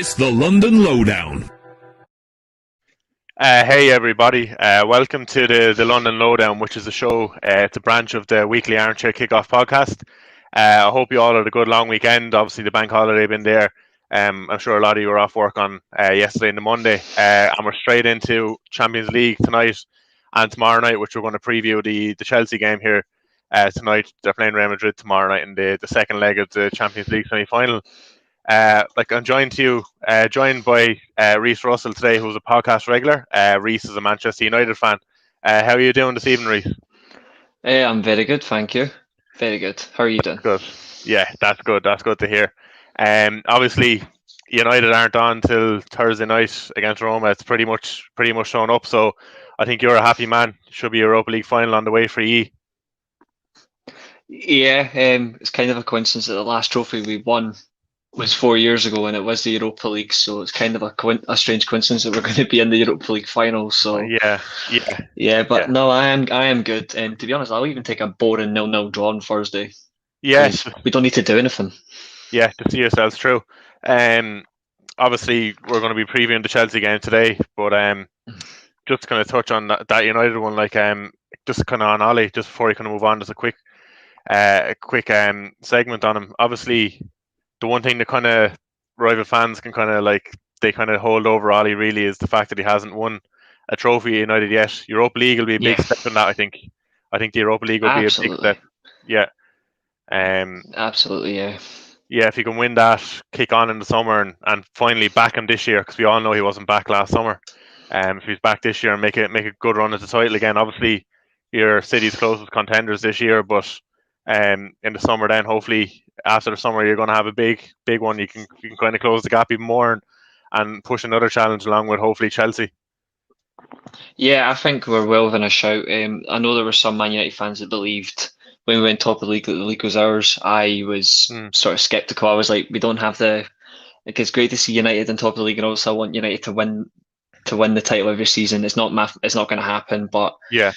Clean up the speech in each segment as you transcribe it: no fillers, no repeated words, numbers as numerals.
It's the London Lowdown. Hey everybody, welcome to the London Lowdown, which is a show, it's a branch of the weekly Armchair Kickoff podcast. I hope you all had a good long weekend. Obviously the bank holiday been there. I'm sure a lot of you were off work on yesterday and the Monday, and we're straight into Champions League tonight and tomorrow night, which we're going to preview the Chelsea game here tonight. They're playing Real Madrid tomorrow night in the second leg of the Champions League semi-final. I'm joined by Reece Russell today, who's a podcast regular. Reece is a Manchester United fan. How are you doing this evening, Reece? I'm very good, thank you. Very good. How are you doing? Good. Yeah, that's good. That's good to hear. Obviously, United aren't on till Thursday night against Roma. It's pretty much shown up. So I think you're a happy man. Should be a Europa League final on the way for you. Yeah, it's kind of a coincidence that the last trophy we won was 4 years ago, and it was the Europa League. So it's kind of a strange coincidence that we're going to be in the Europa League final. So no, I am good. And to be honest, I'll even take a boring 0-0 draw on Thursday. Yes, we don't need to do anything. Yeah, to see yourselves through. Obviously, we're going to be previewing the Chelsea game today, but just kind of touch on that United one, just kind of on Ollie, just before you kind of move on, just a quick segment on him. Obviously, the one thing that kind of rival fans can kind of they kind of hold over Ollie really is the fact that he hasn't won a trophy at United yet. Europa League will be a big step in that. I think the Europa League will be a big step. Yeah. Absolutely, yeah. Yeah, if he can win that, kick on in the summer and finally back him this year, because we all know he wasn't back last summer. If he's back this year and make a good run at the title again, obviously your City's closest contenders this year, but in the summer then hopefully after the summer you're going to have a big one. You can kind of close the gap even more and push another challenge along with hopefully Chelsea. Yeah, I think we're well within a shout. I know there were some Man United fans that believed when we went top of the league that the league was ours. I was sort of sceptical. I was like, we don't have it's great to see United on top of the league, and also I want United to win the title every season. It's not going to happen, but yeah,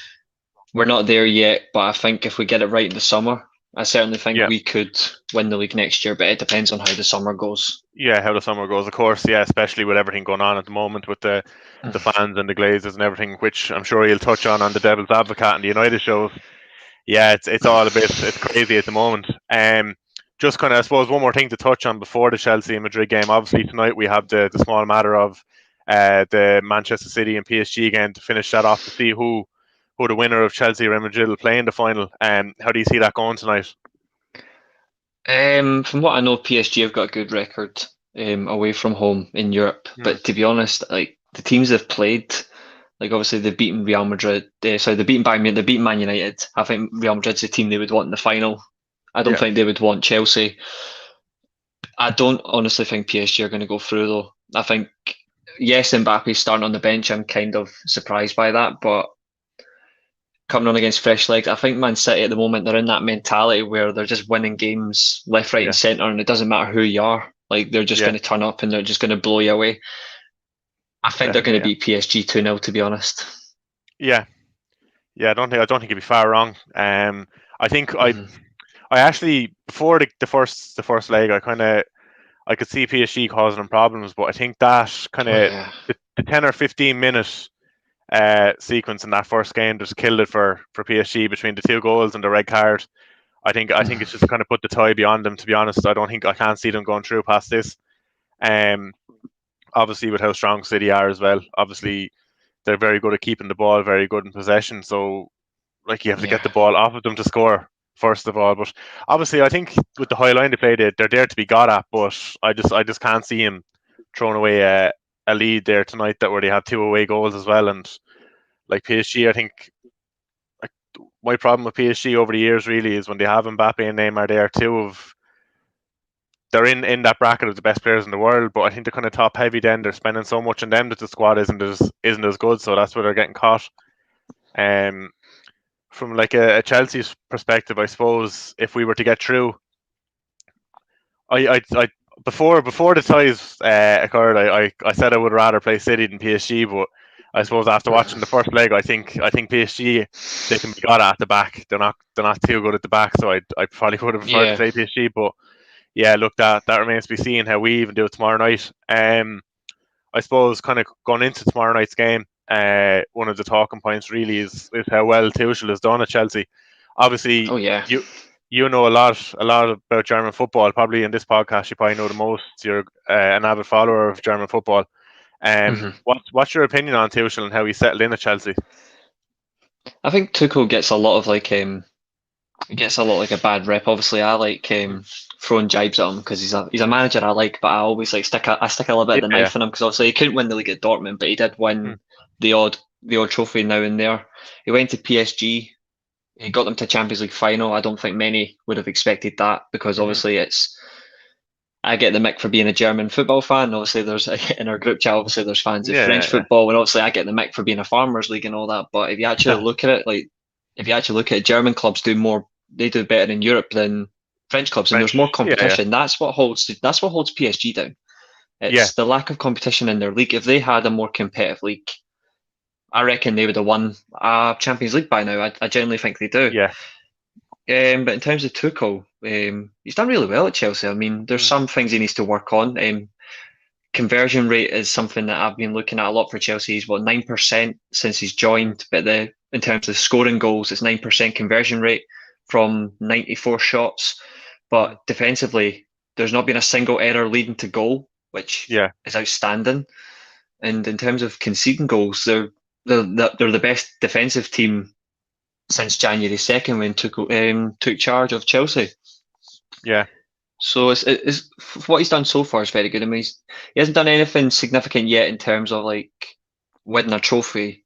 we're not there yet. But I think if we get it right in the summer, I certainly think we could win the league next year, but it depends on how the summer goes. Yeah, how the summer goes, of course. Yeah, especially with everything going on at the moment with the fans and the Glazers and everything, which I'm sure you'll touch on the Devil's Advocate and the United shows. Yeah, it's all it's crazy at the moment. Just kind of, I suppose, one more thing to touch on before the Chelsea and Madrid game. Obviously, tonight we have the small matter of the Manchester City and PSG game to finish that off to see who the winner of Chelsea and Real Madrid will play in the final. How do you see that going tonight? From what I know, PSG have got a good record away from home in Europe. But to be honest, like the teams they've played, like obviously they've beaten Real Madrid. They've beaten Bayern Munich, they've beaten Man United. I think Real Madrid's the team they would want in the final. I don't think they would want Chelsea. I don't honestly think PSG are going to go through though. I think, yes, Mbappe's starting on the bench. I'm kind of surprised by that, but coming on against fresh legs, I think Man City at the moment, they're in that mentality where they're just winning games left, right and centre, and it doesn't matter who you are. Like they're just going to turn up and they're just going to blow you away. I think they're going to beat PSG 2-0, to be honest. Yeah. I don't think you'd be far wrong. I think I actually before the first leg, I could see PSG causing them problems, but I think that kind of the 10 or 15 minute sequence in that first game just killed it for PSG between the 2 goals and the red card. I think it's just kind of put the tie beyond them, to be honest. I can't see them going through past this. Obviously with how strong City are as well. Obviously they're very good at keeping the ball, very good in possession. So you have to get the ball off of them to score first of all. But obviously I think with the high line they play, they're there to be got at. But I just can't see him throwing away a lead there tonight where they have 2 away goals as well. And like PSG, I think my problem with PSG over the years really is when they have Mbappe and Neymar there too. They're in that bracket of the best players in the world, but I think they're kind of top heavy. Then they're spending so much on them that the squad isn't as good. So that's where they're getting caught. From like a Chelsea's perspective, I suppose if we were to get through, I before the ties occurred, I said I would rather play City than PSG, but I suppose after watching the first leg, I think PSG, they can be got at the back. They're not too good at the back, so I probably would have preferred to play PSG. But yeah, look, that remains to be seen how we even do it tomorrow night. I suppose kind of going into tomorrow night's game, one of the talking points really is how well Tuchel has done at Chelsea. Obviously, Oh yeah. you know a lot about German football. Probably in this podcast, you probably know the most. You're an avid follower of German football. hmm What's your opinion on Tuchel and how he settled in at Chelsea? I think Tuchel gets a lot of gets a lot like a bad rep. Obviously, I like throwing jibes at him because he's a manager I like, but I always like stick a little bit of the Yeah, knife in him because obviously he couldn't win the league at Dortmund, but he did win mm, the odd trophy now and there. He went to PSG. He got them to Champions League final. I don't think many would have expected that because mhm. obviously I get the mick for being a German football fan. Obviously, there's in our group chat. Obviously, there's fans of French Yeah, football, and obviously, I get the mick for being a Farmers League and all that. But if you actually yeah, look at it, if you actually look at it, German clubs do more. They do better in Europe than French clubs, and there's more French. Yeah, competition. That's what holds PSG down. yeah, It's the lack of competition in their league. If they had a more competitive league, I reckon they would have won a Champions League by now. I genuinely think they do. yeah, But in terms of Tuchel, he's done really well at Chelsea. I mean, there's mm, some things he needs to work on. Conversion rate is something that I've been looking at a lot for Chelsea. He's 9% since he's joined, but in terms of scoring goals, it's 9% conversion rate from 94 shots. mm, But defensively, there's not been a single error leading to goal, which yeah, is outstanding. And in terms of conceding goals, they're the best defensive team since January 2nd when took charge of Chelsea. yeah, So it's what he's done so far is very good. I mean, he hasn't done anything significant yet in terms of like winning a trophy.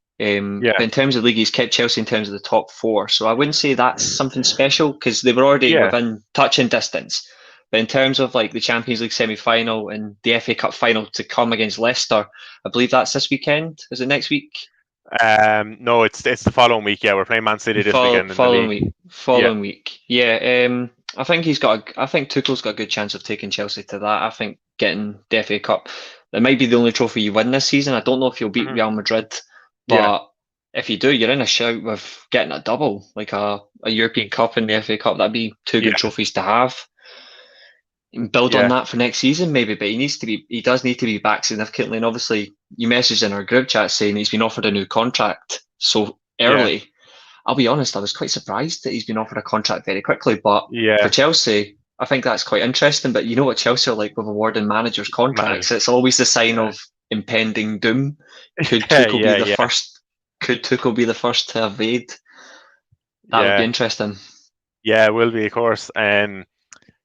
yeah, But in terms of league, he's kept Chelsea in terms of the top four. So I wouldn't say that's something special because they were already yeah. within touching distance. But in terms of like the Champions League semi-final and the FA Cup final to come against Leicester, I believe that's this weekend. Is it next week? No, it's the following week. Yeah, we're playing Man City this weekend in the Following league. week. Yeah, Following week. Yeah. I think I think Tuchel's got a good chance of taking Chelsea to that. I think getting the FA Cup, that might be the only trophy you win this season. I don't know if you'll beat mhm, Real Madrid, yeah, but if you do, you're in a shout with getting a double, like a European Cup and the FA Cup. That'd be two good yeah, trophies to have. And build on yeah, that for next season, maybe. But he does need to be back significantly. And obviously, you messaged in our group chat saying he's been offered a new contract so yeah, early. I'll be honest, I was quite surprised that he's been offered a contract very quickly. But for yeah. Chelsea, I think that's quite interesting. But you know what Chelsea are like with awarding managers contracts? Manager. It's always the sign of impending doom. Could Yeah, Tuchel be yeah, the yeah, first? Could Tuchel be the first to evade? That would be yeah, interesting. yeah. It will be, of course.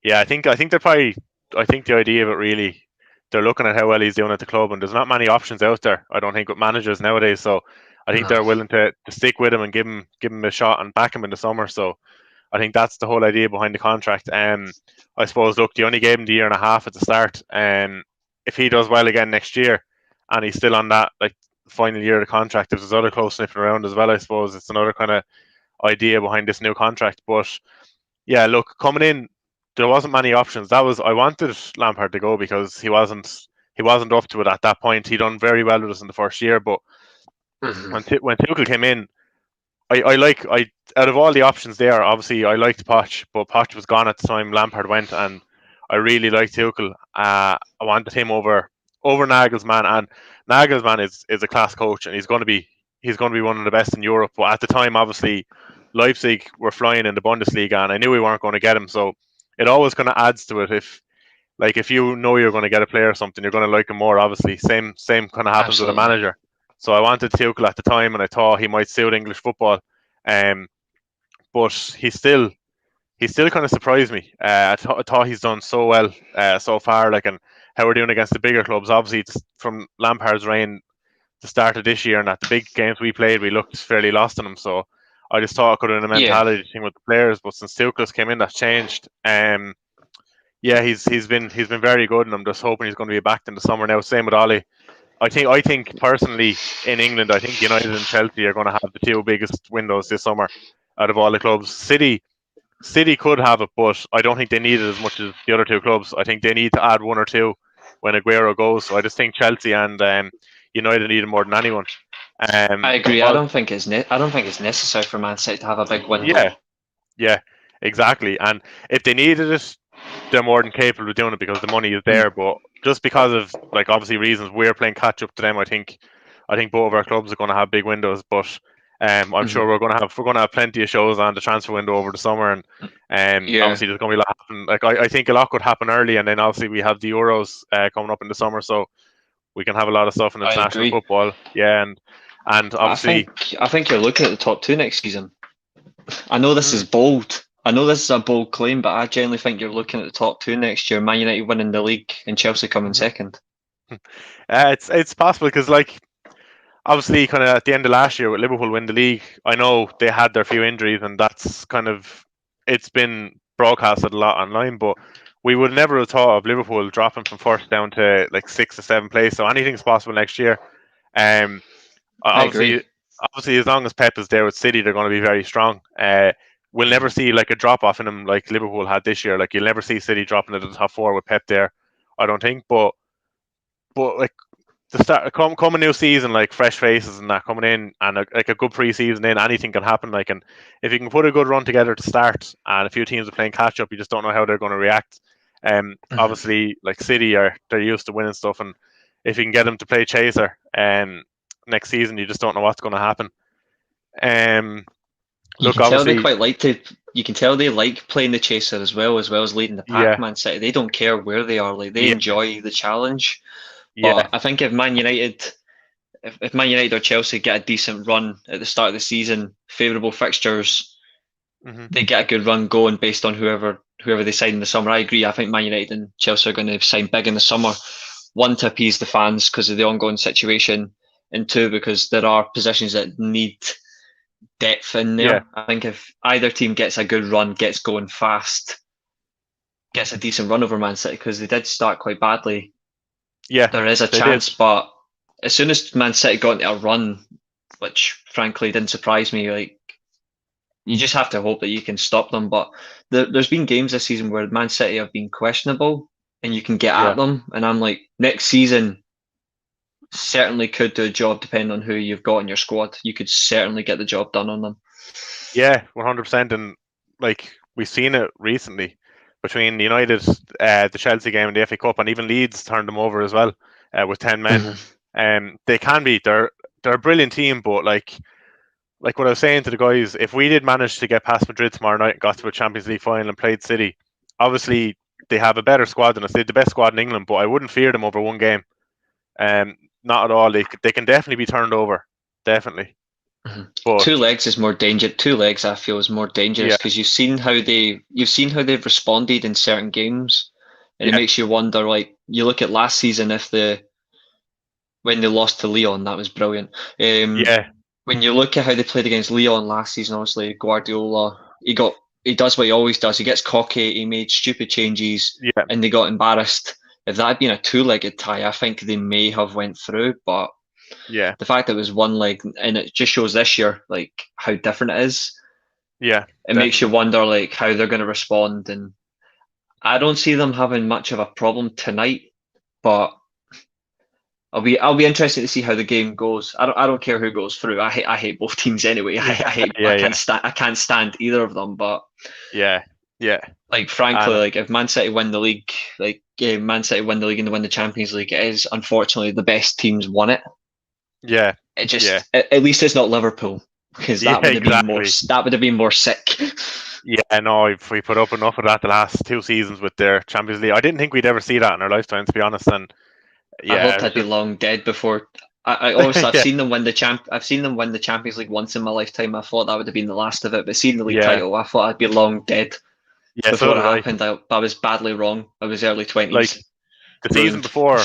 Yeah, I think they're probably. I think the idea of it really, they're looking at how well he's doing at the club, and there's not many options out there. I don't think with managers nowadays. So I think No. they're willing to stick with him and give him a shot and back him in the summer. So I think that's the whole idea behind the contract. I suppose look, they only gave him the year and a half at the start, and if he does well again next year, and he's still on that like final year of the contract, if there's other close sniffing around as well, I suppose it's another kind of idea behind this new contract. But yeah, look, coming in, there wasn't many options. I wanted Lampard to go because he wasn't up to it at that point. He done very well with us in the first year, but Mhm. when Tuchel came in, I out of all the options there, obviously I liked Poch, but Poch was gone at the time Lampard went, and I really liked Tuchel. I wanted him over Nagelsmann, and Nagelsmann is a class coach, and he's going to be one of the best in Europe. But at the time, obviously, Leipzig were flying in the Bundesliga, and I knew we weren't going to get him. So it always kind of adds to it if you know you're going to get a player or something, you're going to like him more. Obviously, same kind of happens with a Absolutely. manager. So I wanted Tuchel at the time, and I thought he might suit English football. Um, but he still kind of surprised me. I thought he's done so well so far, like, and how we're doing against the bigger clubs. Obviously, it's from Lampard's reign, the start of this year, and at the big games we played, we looked fairly lost in them. So I just thought it could have been a Yeah. mentality thing with the players. But since Tuchel's came in, that's changed. Yeah, he's been very good, and I'm just hoping he's going to be back in the summer now. Same with Ollie. I think personally in England, I think United and Chelsea are going to have the two biggest windows this summer out of all the clubs. City could have it, but I don't think they need it as much as the other two clubs. I think they need to add one or two when Aguero goes. So I just think Chelsea and United need it more than anyone. I agree. But I don't think it's necessary for Man City to have a big window. yeah, yeah, exactly. And if they needed it, they're more than capable of doing it because the money is there. But just because of like obviously reasons, we're playing catch up to them. I think both of our clubs are going to have big windows, but I'm sure we're going to have plenty of shows on the transfer window over the summer, and Yeah, obviously there's going to be a lot happen. Like I think a lot could happen early, and then obviously we have the Euros coming up in the summer, so we can have a lot of stuff in I international agree. football. Yeah, and obviously, I think you're looking at the top two next season. I know this is bold. I know this is a bold claim, but I generally think you're looking at the top two next year. Man United winning the league and Chelsea coming second. it's possible because like obviously kind of at the end of last year with Liverpool win the league, I know they had their few injuries, and that's kind of it's been broadcasted a lot online, but we would never have thought of Liverpool dropping from first down to like 6th or 7th place. So anything's possible next year. Um, I agree. obviously, as long as Pep is there with City, they're going to be very strong. We'll never see like a drop off in them like Liverpool had this year. Like you'll never see City dropping into the top four with Pep there. I don't think, but like the start come a new season, like fresh faces and that coming in, and like a good pre-season in, anything can happen. Like, and if you can put a good run together to start, and a few teams are playing catch up, you just don't know how they're going to react. Obviously, like City they're used to winning stuff, and if you can get them to play chaser, next season, you just don't know what's going to happen. You Look, can tell they obviously, quite like to. You can tell they like playing the chaser as well as leading the pack. yeah, Man City, they don't care where they are. Like they yeah, enjoy the challenge. yeah, But I think if Man United, if Man United or Chelsea get a decent run at the start of the season, favourable fixtures, they get a good run going based on whoever they sign in the summer. I agree. I think Man United and Chelsea are going to sign big in the summer. One, to appease the fans because of the ongoing situation, and two, because there are positions that need depth in there. yeah, I think if either team gets a good run, gets going fast, gets a decent run over Man City, because they did start quite badly, yeah. there is a They did. chance. But as soon as Man City got into a run, which frankly didn't surprise me, like you just have to hope that you can stop them. But there's been games this season where Man City have been questionable, and you can get Yeah, at them. And I'm like, next season certainly could do a job depending on who you've got in your squad. You could certainly get the job done on them. yeah, 100%. And like we've seen it recently between United, the Chelsea game and the FA Cup, and even Leeds turned them over as well with 10 men. They can be. They're a brilliant team, but like what I was saying to the guys, if we did manage to get past Madrid tomorrow night and got to a Champions League final and played City, obviously they have a better squad than us. They have the best squad in England, but I wouldn't fear them over one game. Not at all. They can definitely be turned over, definitely. But 2 legs is more dangerous. 2 legs, I feel, is more dangerous because you've seen how they've responded in certain games, and it makes you wonder. Like you look at last season, when they lost to Lyon, that was brilliant. When you look at how they played against Lyon last season, obviously Guardiola, he does what he always does. He gets cocky. He made stupid changes, and they got embarrassed. If that had been a 2-legged tie, I think they may have went through. But the fact that it was 1 leg, and it just shows this year like how different it is. It makes you wonder like how they're going to respond, and I don't see them having much of a problem tonight. But I'll be interested to see how the game goes. I don't care who goes through. I hate both teams anyway. I can't stand either of them. But like frankly, like if Man City win the league, like Man City win the league and they win the Champions League, it is unfortunately the best teams won it. It just at least it's not Liverpool, because that would have been more. That would have been more sick. Yeah, no, we put up enough of that the last 2 seasons with their Champions League. I didn't think we'd ever see that in our lifetime, to be honest. And I hoped I'd be long dead before. I obviously I've seen them win the I've seen them win the Champions League once in my lifetime. I thought that would have been the last of it, but seeing the league title, I thought I'd be long dead. Before so it happened, I was badly wrong. I was early 20s. Like the season before,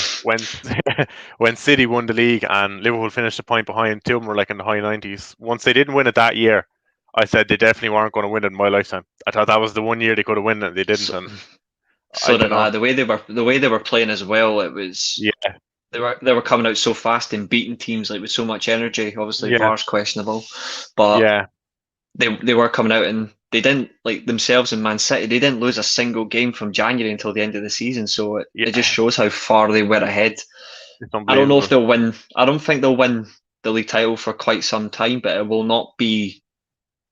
when City won the league and Liverpool finished a point behind, 2 of them were like in the high 90s. Once they didn't win it that year, I said they definitely weren't going to win it in my lifetime. I thought that was the one year they could have won it, and they didn't. So did I. The way they were playing as well, it was they were coming out so fast and beating teams like with so much energy. Obviously, VAR's questionable, but they were coming out, and they didn't, like themselves in Man City, they didn't lose a single game from January until the end of the season. So it just shows how far they were ahead. I don't know if they'll win. I don't think they'll win the league title for quite some time, but it will not be.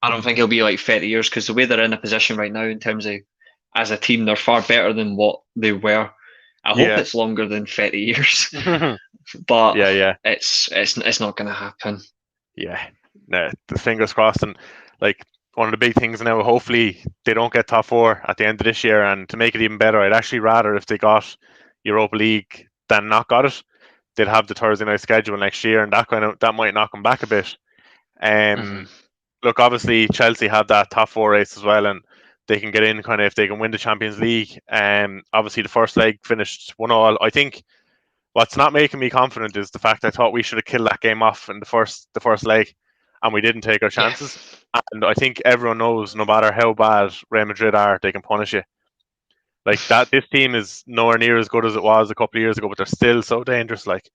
I don't think it'll be like 30 years, because the way they're in a position right now in terms of as a team, they're far better than what they were. I hope Yeah. it's longer than 30 years, but Yeah. it's not going to happen. Yeah. No, the fingers crossed. And like one of the big things now, hopefully they don't get top four at the end of this year. And to make it even better, I'd actually rather if they got Europa League than not got it. They'd have the Thursday night schedule next year, and that might knock them back a bit. Mhm. Look, obviously Chelsea have that top four race as well, and they can get in kind of if they can win the Champions League. Obviously the first leg finished 1-1. I think what's not making me confident is the fact I thought we should have killed that game off in the first leg, and we didn't take our Yeah. chances. And I think everyone knows, no matter how bad Real Madrid are, they can punish you. Like that, this team is nowhere near as good as it was a couple of years ago, but they're still so dangerous. Like,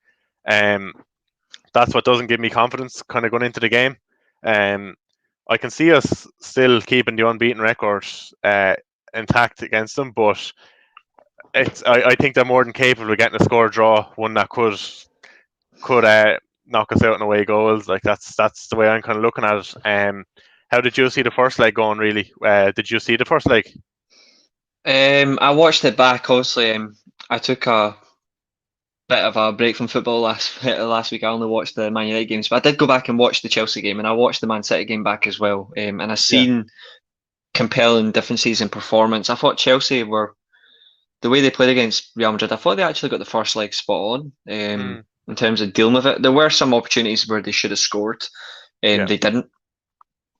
um, that's what doesn't give me confidence kind of going into the game. Um, I can see us still keeping the unbeaten record intact against them, but I think they're more than capable of getting a score draw, one that could knock us out in away goals. Like that's the way I'm kind of looking at it. How did you see the first leg going? Really, did you see the first leg? I watched it back. Obviously, I took a bit of a break from football last week. I only watched the Man United games, but I did go back and watch the Chelsea game, and I watched the Man City game back as well. And I Yeah. seen compelling differences in performance. I thought Chelsea were the way they played against Real Madrid. I thought they actually got the first leg spot on Mm, in terms of dealing with it. There were some opportunities where they should have scored, and yeah, they didn't.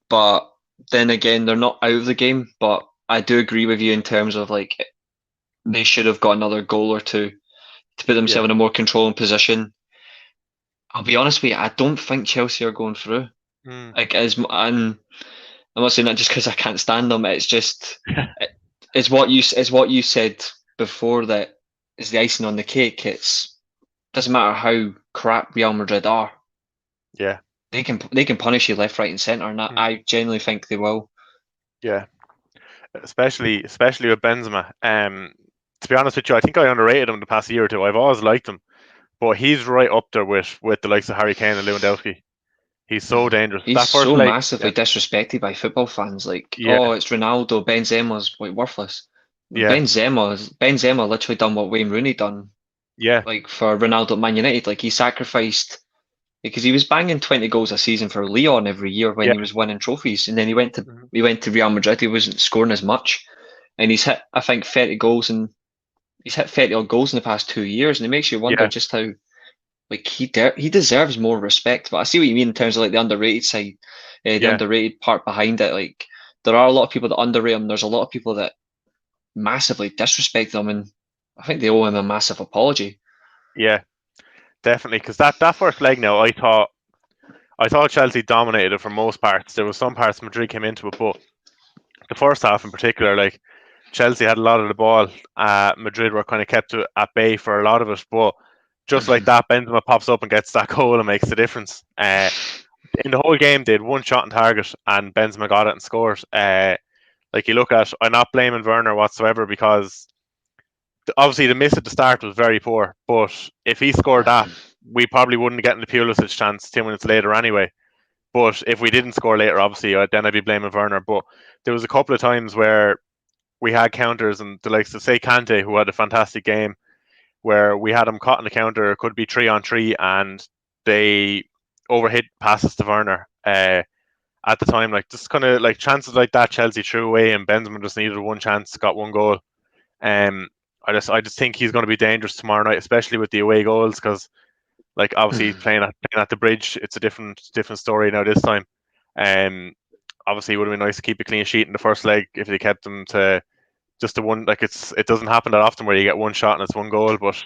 But then again, they're not out of the game. But I do agree with you in terms of like they should have got another goal or two to put yeah. themselves in a more controlling position. I'll be honest with you, I don't think Chelsea are going through. Mm, Like and I'm not saying that just because I can't stand them. It's just it's what you said before that is the icing on the cake. It's doesn't matter how crap Real Madrid are. yeah, They can punish you left, right, and centre, and mm, I genuinely think they will. yeah. Especially with Benzema. To be honest with you, I think I underrated him the past year or two. I've always liked him, but he's right up there with the likes of Harry Kane and Lewandowski. He's so dangerous. He's That first so leg, massively disrespected by football fans. Like, yeah, oh, it's Ronaldo. Benzema's like worthless. yeah, Benzema literally done what Wayne Rooney done, yeah, like for Ronaldo at Man United. Like he sacrificed because he was banging 20 goals a season for Leon every year when yeah, he was winning trophies, and then mhm, he went to Real Madrid. He wasn't scoring as much, and he's hit I think 30 goals and he's hit 30 odd goals in the past 2 years, and it makes you wonder yeah, just how like he deserves more respect. But I see what you mean in terms of like the underrated side, the yeah, underrated part behind it. Like there are a lot of people that underrate him. There's a lot of people that massively disrespect them, and I think they owe him a massive apology. yeah, definitely. Because that first leg, now I thought Chelsea dominated it for most parts. There was some parts Madrid came into it, but the first half in particular, like Chelsea had a lot of the ball. Madrid were kind of kept at bay for a lot of it, but just like that, Benzema pops up and gets that goal and makes the difference. In the whole game, they had one shot on target, and Benzema got it and scored. Like you look at, I'm not blaming Werner whatsoever because obviously the miss at the start was very poor. But if he scored that, we probably wouldn't get in the Pulisic chance 2 minutes later anyway. But if we didn't score later, obviously, then I'd be blaming Werner. But there was a couple of times where we had counters, and the likes of say Kante, who had a fantastic game, where we had him caught in the counter. It could be 3-on-3, and they overhit passes to Werner. At the time, like just kind of like chances like that, Chelsea threw away, and Benzema just needed one chance, got one goal. Um, I just think he's going to be dangerous tomorrow night, especially with the away goals, because like obviously playing at the Bridge, it's a different story now this time. Um, Obviously it would have been nice to keep a clean sheet in the first leg if they kept them to just the one. Like it doesn't happen that often where you get one shot and it's one goal, but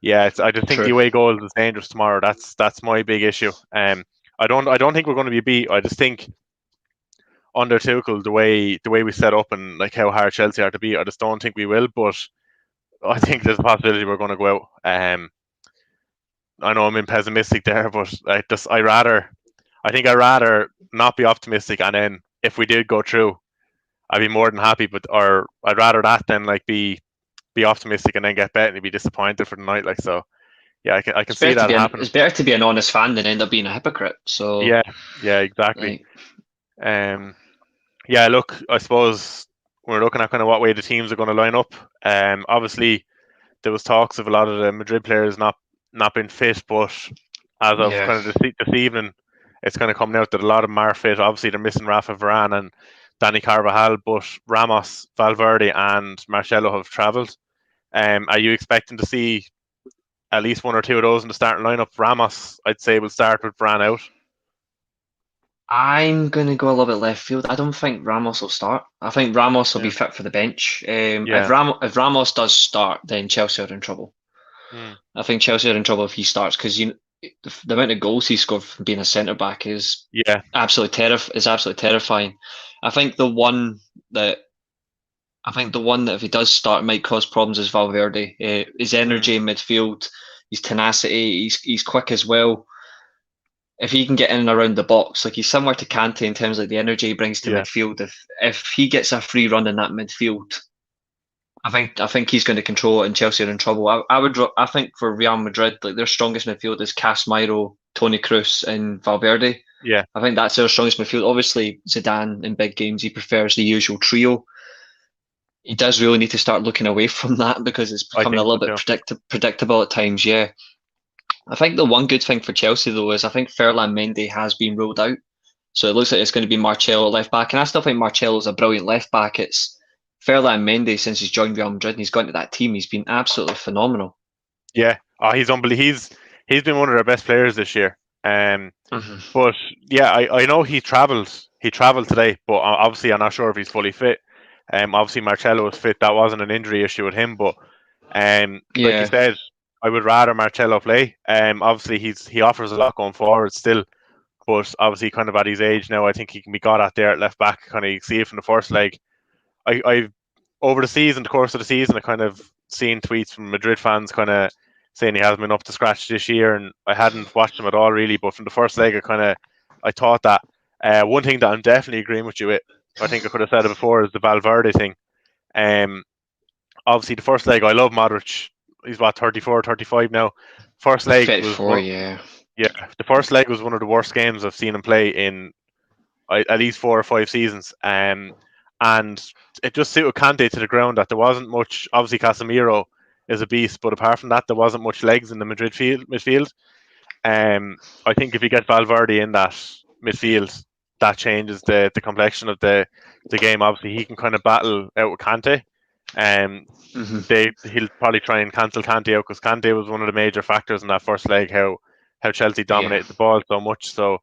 yeah, I just think the True. away goal is dangerous tomorrow. That's my big issue. I don't think we're going to be beat. I just think under Tuchel, the way we set up and like how hard Chelsea are to beat, I just don't think we will. But I think there's a possibility we're going to go out. I know I'm being pessimistic there, but I think I'd rather not be optimistic, and then if we did go through, I'd be more than happy. But or I'd rather that than like be optimistic and then get bet and be disappointed for the night. Like so, yeah, I can see that happening. It's better to be an honest fan than end up being a hypocrite. So Yeah, yeah, exactly. like Um, yeah, look, I suppose we're looking at kind of what way the teams are going to line up. Obviously there was talks of a lot of the Madrid players not being fit, but as of Yeah. kind of this evening, it's kind of coming out that a lot of them are fit. Obviously, they're missing Rafa Varane and Dani Carvajal, but Ramos, Valverde, and Marcelo have travelled. Are you expecting to see at least one or two of those in the starting lineup? Ramos, I'd say, will start with Varane out. I'm going to go a little bit left field. I don't think Ramos will start. I think Ramos will be Yeah. fit for the bench. Yeah. If Ramos does start, then Chelsea are in trouble. Mm. I think Chelsea are in trouble if he starts because the amount of goals he scored from being a centre back is Yeah. absolutely terrifying. I think the one that if he does start might cause problems is Valverde. His energy in midfield, his tenacity, he's quick as well. If he can get in and around the box, like he's similar to Kante in terms of the energy he brings to Yeah. midfield. If he gets a free run in that midfield, I think he's going to control it, and Chelsea are in trouble. I think for Real Madrid, like their strongest midfield is Casemiro, Toni Kroos, and Valverde. Yeah. I think that's their strongest midfield. Obviously, Zidane in big games he prefers the usual trio. He does really need to start looking away from that because it's I becoming a think little so bit too. predictable at times. Yeah, I think the one good thing for Chelsea though is I think Ferland Mendy has been ruled out, so it looks like it's going to be Marcelo at left back, and I still think Marcelo's a brilliant left back. It's Ferland Mendy since he's joined Real Madrid and he's gone to that team. He's been absolutely phenomenal. Yeah. Oh, he's unbelievable. He's been one of their best players this year. But yeah, I know he travelled. He travelled today, but obviously I'm not sure if he's fully fit. Obviously Marcelo was fit. That wasn't an injury issue with him, but like you Yeah, said, I would rather Marcelo play. Obviously he offers a lot going forward still, but obviously kind of at his age now, I think he can be got at there at left back. Kind of you see it from the first leg. I over the course of the season, I kind of seen tweets from Madrid fans kind of saying he hasn't been up to scratch this year, and I hadn't watched him at all really. But from the first leg, I thought that one thing that I'm definitely agreeing with you with, I think I could have said it before, is the Valverde thing. Um, Obviously the first leg, I love Modric. He's what 34, 35 now. First leg was 34. Yeah, yeah, the first leg was one of the worst games I've seen him play in at least 4 or 5 seasons. And it just suited Kante to the ground that there wasn't much. Obviously, Casemiro is a beast, but apart from that, there wasn't much legs in the Madrid midfield. I think if you get Valverde in that midfield, that changes the complexion of the game. Obviously, he can kind of battle out with Kante. He'll probably try and cancel Kante out because Kante was one of the major factors in that first leg. How Chelsea dominated the ball so much. So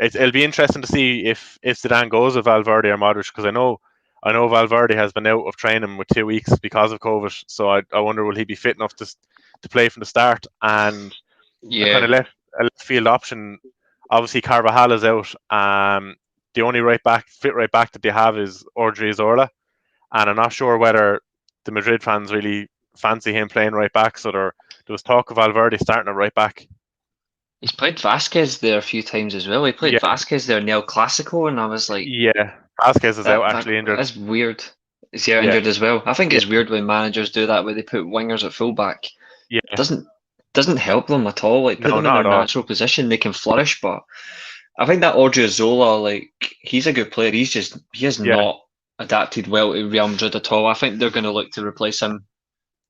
it'll be interesting to see if Zidane goes with Valverde or Modric, because I know Valverde has been out of training with 2 weeks because of COVID. So I wonder will he be fit enough to play from the start. And a kind yeah. of a left field option. Obviously Carvajal is out. The only fit right back that they have is Odriozola, and I'm not sure whether the Madrid fans really fancy him playing right back. So there was talk of Valverde starting at right back. He's played Vasquez there a few times as well. He played Yeah, Vasquez there in El Clasico, and I was like, yeah. Vasquez is out that actually injured. that's weird. Is he Yeah, injured as well? I think yeah, it's weird when managers do that, where they put wingers at fullback. yeah. Doesn't help them at all. Like put No, them in not their at all. natural position, they can flourish. But I think that Odriozola, like he's a good player. He has Yeah, not adapted well to Real Madrid at all. I think they're going to look to replace him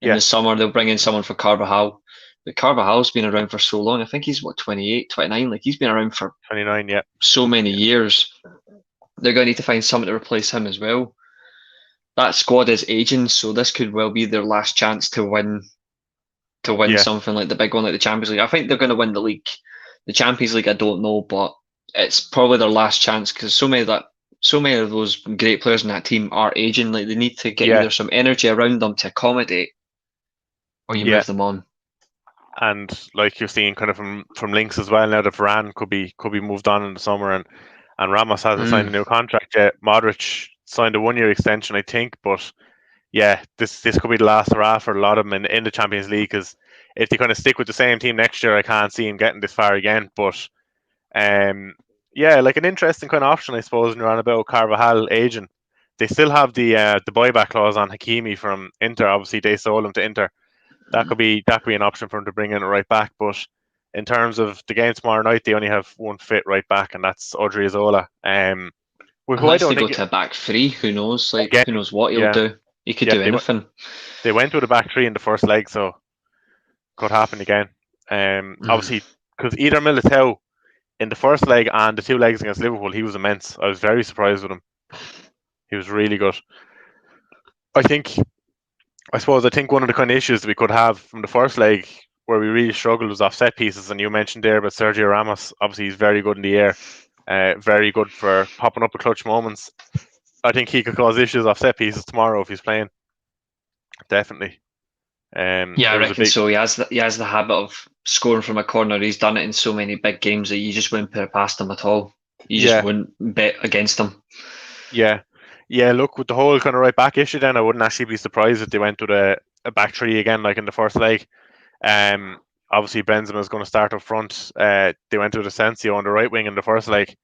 in yeah. the summer. They'll bring in someone for Carvajal. But Carvajal's been around for so long. I think he's what 28, 29. Like he's been around for 29. Yeah, so many years. They're going to need to find someone to replace him as well. That squad is aging, so this could well be their last chance to win yeah, something like the big one, like the Champions League. I think they're going to win the league. The Champions League, I don't know, but it's probably their last chance because so many of those great players in that team are aging. Like they need to get yeah, either some energy around them to accommodate, or you yeah. move them on. And like you're seeing, kind of from links as well now that Varane could be moved on in the summer, and Ramos hasn't signed a Mm. new contract yet. Modric signed a 1 year extension, I think, but yeah, this could be the last hurrah for a lot of them in the Champions League, because if they kind of stick with the same team next year, I can't see him getting this far again. But um, yeah, like an interesting kind of option, I suppose, when you're on about Carvajal aging. They still have the buyback clause on Hakimi from Inter. Obviously, they sold him to Inter. That could be an option for him to bring in a right back. But in terms of the game tomorrow night, they only have one fit right back, and that's Odriozola. who I Unless don't they go think to a back three, who knows? Like, again, who knows what he'll yeah, do? He could yeah, do anything. they went with a back three in the first leg, so could happen again. Mm. Obviously, because either Militao in the first leg and the 2 legs against Liverpool, he was immense. I was very surprised with him. He was really good. I think, I think one of the kind of issues that we could have from the first leg where we really struggled was off set pieces. And you mentioned there about Sergio Ramos. Obviously, he's very good in the air, very good for popping up at clutch moments. I think he could cause issues off set pieces tomorrow if he's playing. Definitely. Yeah, I It was a reckon big, so. He has the habit of scoring from a corner. He's done it in so many big games that you just wouldn't put it past him at all. You just yeah, wouldn't bet against him. yeah, yeah. Look, with the whole kind of right back issue, then I wouldn't actually be surprised if they went with a back three again, like in the first leg. Um, Obviously Benzema is going to start up front. They went with Asensio on the right wing in the first leg.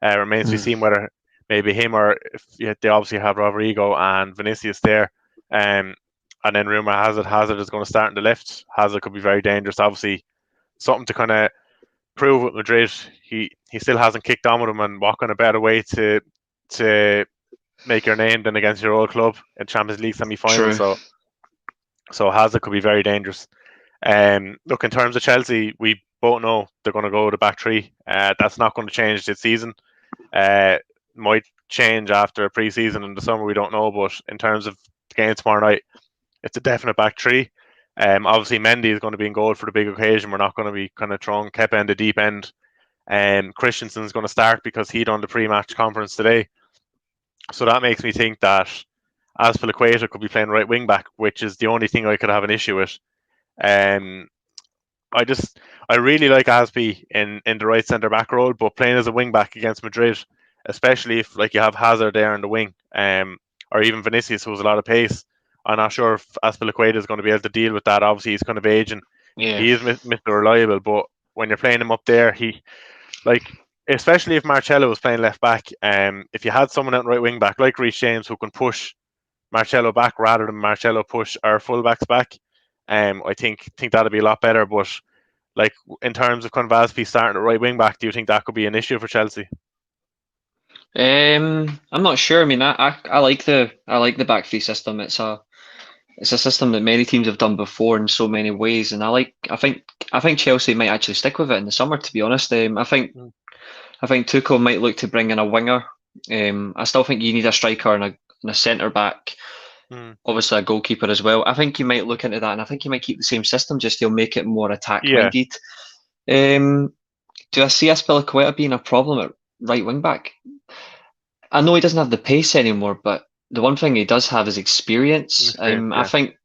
Remains to be Mm. seen whether maybe him or if yeah, they obviously have Rodrigo and Vinicius there. And then rumour has it Hazard is going to start in the left. Hazard could be very dangerous. Obviously, something to kind of prove with Madrid. He still hasn't kicked on with them, and what kind of better way to make your name than against your old club in Champions League semi-final. True. So Hazard could be very dangerous. Look, in terms of Chelsea, we both know they're going to go to the back three. That's not going to change this season. Might change after pre-season in the summer. We don't know, but in terms of the game tomorrow night, it's a definite back three. Obviously, Mendy is going to be in goal for the big occasion. We're not going to be kind of throwing Kepa in the deep end. Christensen's going to start because he done the pre-match conference today. So that makes me think that Azpilicueta could be playing right wing back, which is the only thing I could have an issue with. Um, I really like Aspi in the right centre back role, but playing as a wing back against Madrid, especially if like you have Hazard there in the wing, or even Vinicius who has a lot of pace. I'm not sure if Azpilicueta is going to be able to deal with that. Obviously, he's kind of aging. Yeah. He is Mr. Reliable, but when you're playing him up there, he like especially if Marcelo was playing left back, if you had someone at right wing back like Reece James who can push Marcelo back rather than Marcelo push our fullbacks back, I think that'd be a lot better. But like in terms of Convaspi starting at right wing back, do you think that could be an issue for Chelsea? I'm not sure. I mean, I like the back three system. It's a system that many teams have done before in so many ways, and I think Chelsea might actually stick with it in the summer. To be honest, I think Tuchel might look to bring in a winger. I still think you need a striker and a centre back. Mm. Obviously, a goalkeeper as well. I think you might look into that, and I think you might keep the same system, just he'll make it more attack Yeah. minded. Do I see Aspilicueta being a problem at right wing back? I know he doesn't have the pace anymore, but the one thing he does have is experience. Yeah. I think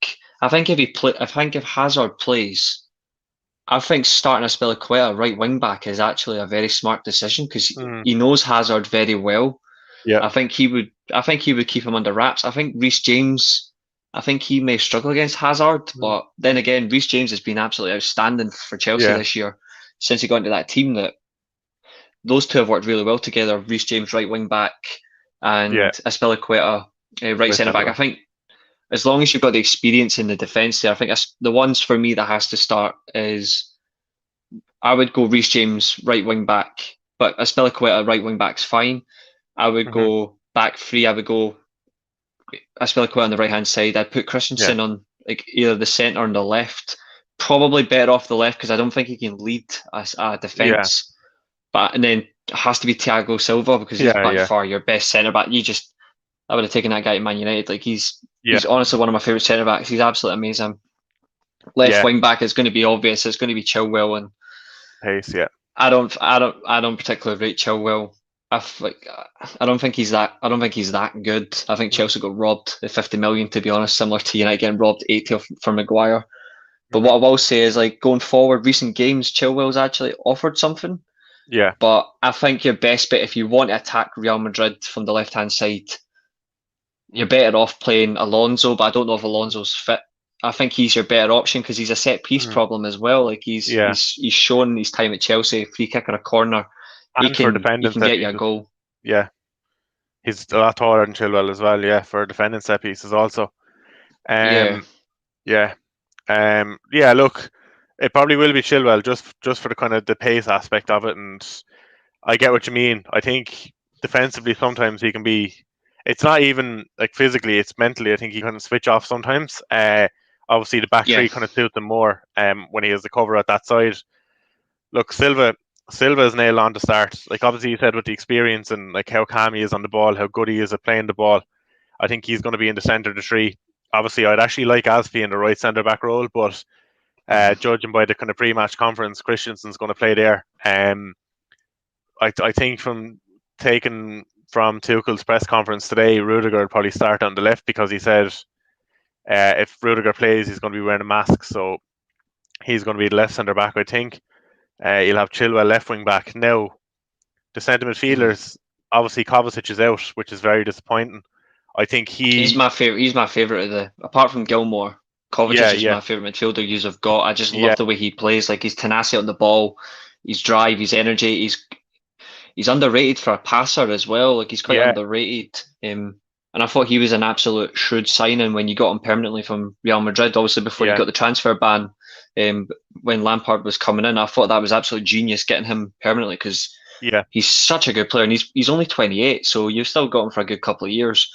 if Hazard plays, I think starting Aspilicueta right wing back is actually a very smart decision because Mm. he knows Hazard very well. Yeah. I think he would keep him under wraps. I think Reece James, I think he may struggle against Hazard, but then again, Reece James has been absolutely outstanding for Chelsea Yeah. this year since he got into that team. That those two have worked really well together. Reece James right wing back and Yeah. Aspilicueta right centre back. I centre-back. think as long as you've got the experience in the defence there, I think the ones for me that has to start is I would go Reece James right wing back, but Aspilicueta right wing back's fine. I would go back three. I would go Aspilicueta on the right hand side. I'd put Christensen on like either the centre or the left. Probably better off the left because I don't think he can lead a defence. But and then it has to be Thiago Silva because he's by far your best centre back. I would have taken that guy to Man United. Like he's honestly one of my favourite centre backs. He's absolutely amazing. Left wing back is going to be obvious. It's going to be Chilwell and Pace. Yeah. I don't particularly rate Chilwell. I don't think he's that good. I think Chelsea got robbed at 50 million, to be honest, similar to United getting robbed 80 for Maguire. But what I will say is, like, going forward, recent games, Chilwell's actually offered something. Yeah. But I think your best bet, if you want to attack Real Madrid from the left-hand side, you're better off playing Alonso, but I don't know if Alonso's fit. I think he's your better option because he's a set-piece problem as well. Like, he's shown his time at Chelsea, free kick or a corner. And for defending, he can get you a goal. Yeah. He's a lot taller than Chilwell as well, for defending set pieces also. Yeah, look, it probably will be Chilwell just for the kind of the pace aspect of it, and I get what you mean. I think defensively sometimes he can be. It's not even like physically; it's mentally. I think he can switch off sometimes. Obviously, the back three kind of suits him more. When he has the cover at that side. Look, Silva is nailed on to start. Like obviously, you said with the experience and like how calm he is on the ball, how good he is at playing the ball. I think he's going to be in the centre of the three. Obviously, I'd actually like Aspie in the right centre back role, but judging by the kind of pre-match conference, Christensen's going to play there. I think from taking from Tuchel's press conference today, Rudiger will probably start on the left because he said if Rudiger plays, he's going to be wearing a mask, so he's going to be the left centre back. I think you'll have Chilwell left wing back. Now the centre midfielders, obviously Kovacic is out, which is very disappointing. I think he's my favorite. He's my favorite of the apart from Gilmore. Kovacic is my favorite midfielder you've got. I just love the way he plays. Like his tenacity on the ball, his drive, his energy. He's underrated for a passer as well. Like he's quite underrated. And I thought he was an absolute shrewd signing when you got him permanently from Real Madrid. Obviously, before you got the transfer ban, when Lampard was coming in, I thought that was absolute genius getting him permanently because he's such a good player and he's only 28, so you've still got him for a good couple of years.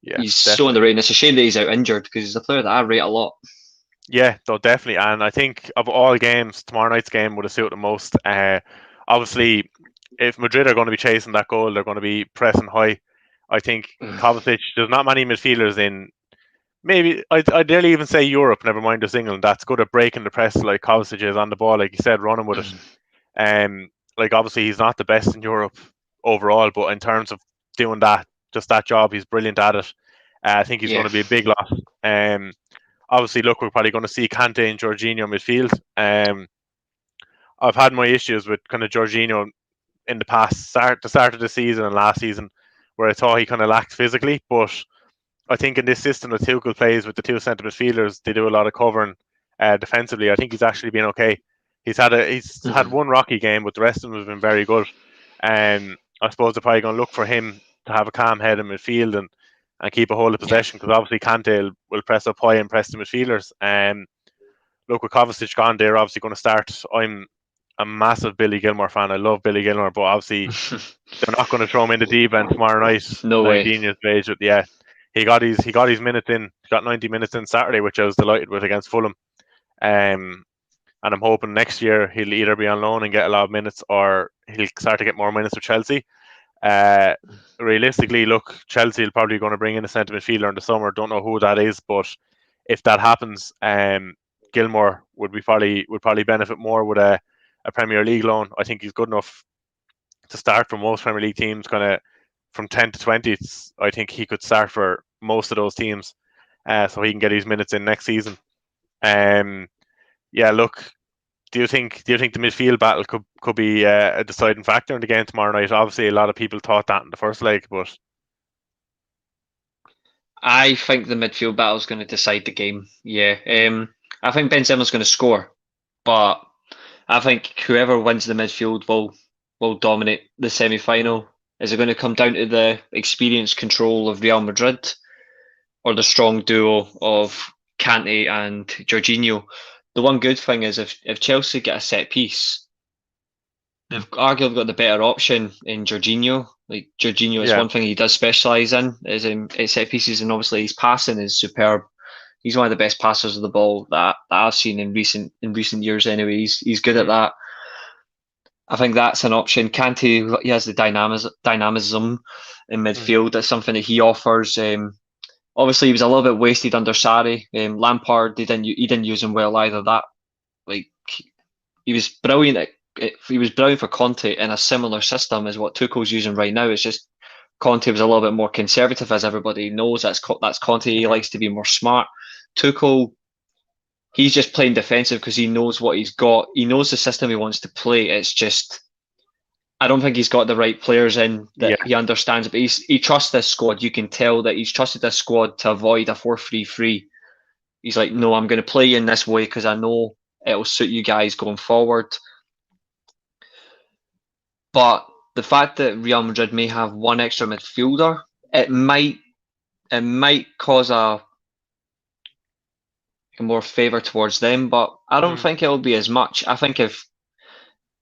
Yeah, he's definitely so underrated. It's a shame that he's out injured because he's a player that I rate a lot. Yeah, no, definitely. And I think of all games, tomorrow night's game would have suited him most. Obviously, if Madrid are going to be chasing that goal, they're going to be pressing high. I think Kovacic, there's not many midfielders in, maybe, I'd nearly even say Europe, never mind just England, that's good at breaking the press like Kovacic is on the ball, like you said, running with it. Like, obviously, he's not the best in Europe overall, but in terms of doing that, just that job, he's brilliant at it. I think he's going to be a big loss. Obviously, look, we're probably going to see Kante and Jorginho midfield. I've had my issues with kind of Jorginho in the past, the start of the season and last season, where I thought he kind of lacked physically. But I think in this system that Tuchel plays with the two centre midfielders, they do a lot of covering defensively. I think he's actually been okay. He's had one rocky game, but the rest of them have been very good. I suppose they're probably going to look for him to have a calm head in midfield and keep a hold of possession because obviously Kante will press up high and press the midfielders. Look, with Kovacic gone, they're obviously going to start. I'm a massive Billy Gilmore fan. I love Billy Gilmore, but obviously they're not going to throw him in the deep end tomorrow night. No way. Page, but he got his minutes in. He got 90 minutes in Saturday, which I was delighted with against Fulham. And I'm hoping next year he'll either be on loan and get a lot of minutes, or he'll start to get more minutes with Chelsea. Realistically, look, Chelsea are probably going to bring in a centre midfielder in the summer. Don't know who that is, but if that happens, Gilmore would probably benefit more with a Premier League loan. I think he's good enough to start for most Premier League teams, kind of from 10 to 20. I think he could start for most of those teams, so he can get his minutes in next season. Look, do you think the midfield battle could be a deciding factor in the game tomorrow night? Obviously, a lot of people thought that in the first leg, but I think the midfield battle is going to decide the game. Yeah, I think Benzema's going to score, but I think whoever wins the midfield will dominate the semi-final. Is it going to come down to the experience control of Real Madrid or the strong duo of Kante and Jorginho? The one good thing is if Chelsea get a set piece, they've arguably got the better option in Jorginho. Like Jorginho is one thing he does specialise in is in set pieces, and obviously his passing is superb. He's one of the best passers of the ball that I've seen in recent years. Anyway, he's good at that. I think that's an option. Kante, he has the dynamism in midfield. That's something that he offers. Obviously, he was a little bit wasted under Sarri. Lampard, he didn't use him well either. That he was brilliant. He was brilliant for Conte in a similar system as what Tuchel's using right now. It's just Conte was a little bit more conservative, as everybody knows. That's Conte. He likes to be more smart. Tuchel, he's just playing defensive because he knows what he's got. He knows the system he wants to play. It's just, I don't think he's got the right players in that he understands. But he trusts this squad. You can tell that he's trusted this squad to avoid a 4-3-3. He's like, no, I'm going to play in this way because I know it'll suit you guys going forward. But the fact that Real Madrid may have one extra midfielder, it might cause a more favour towards them, but I don't think it'll be as much. I think if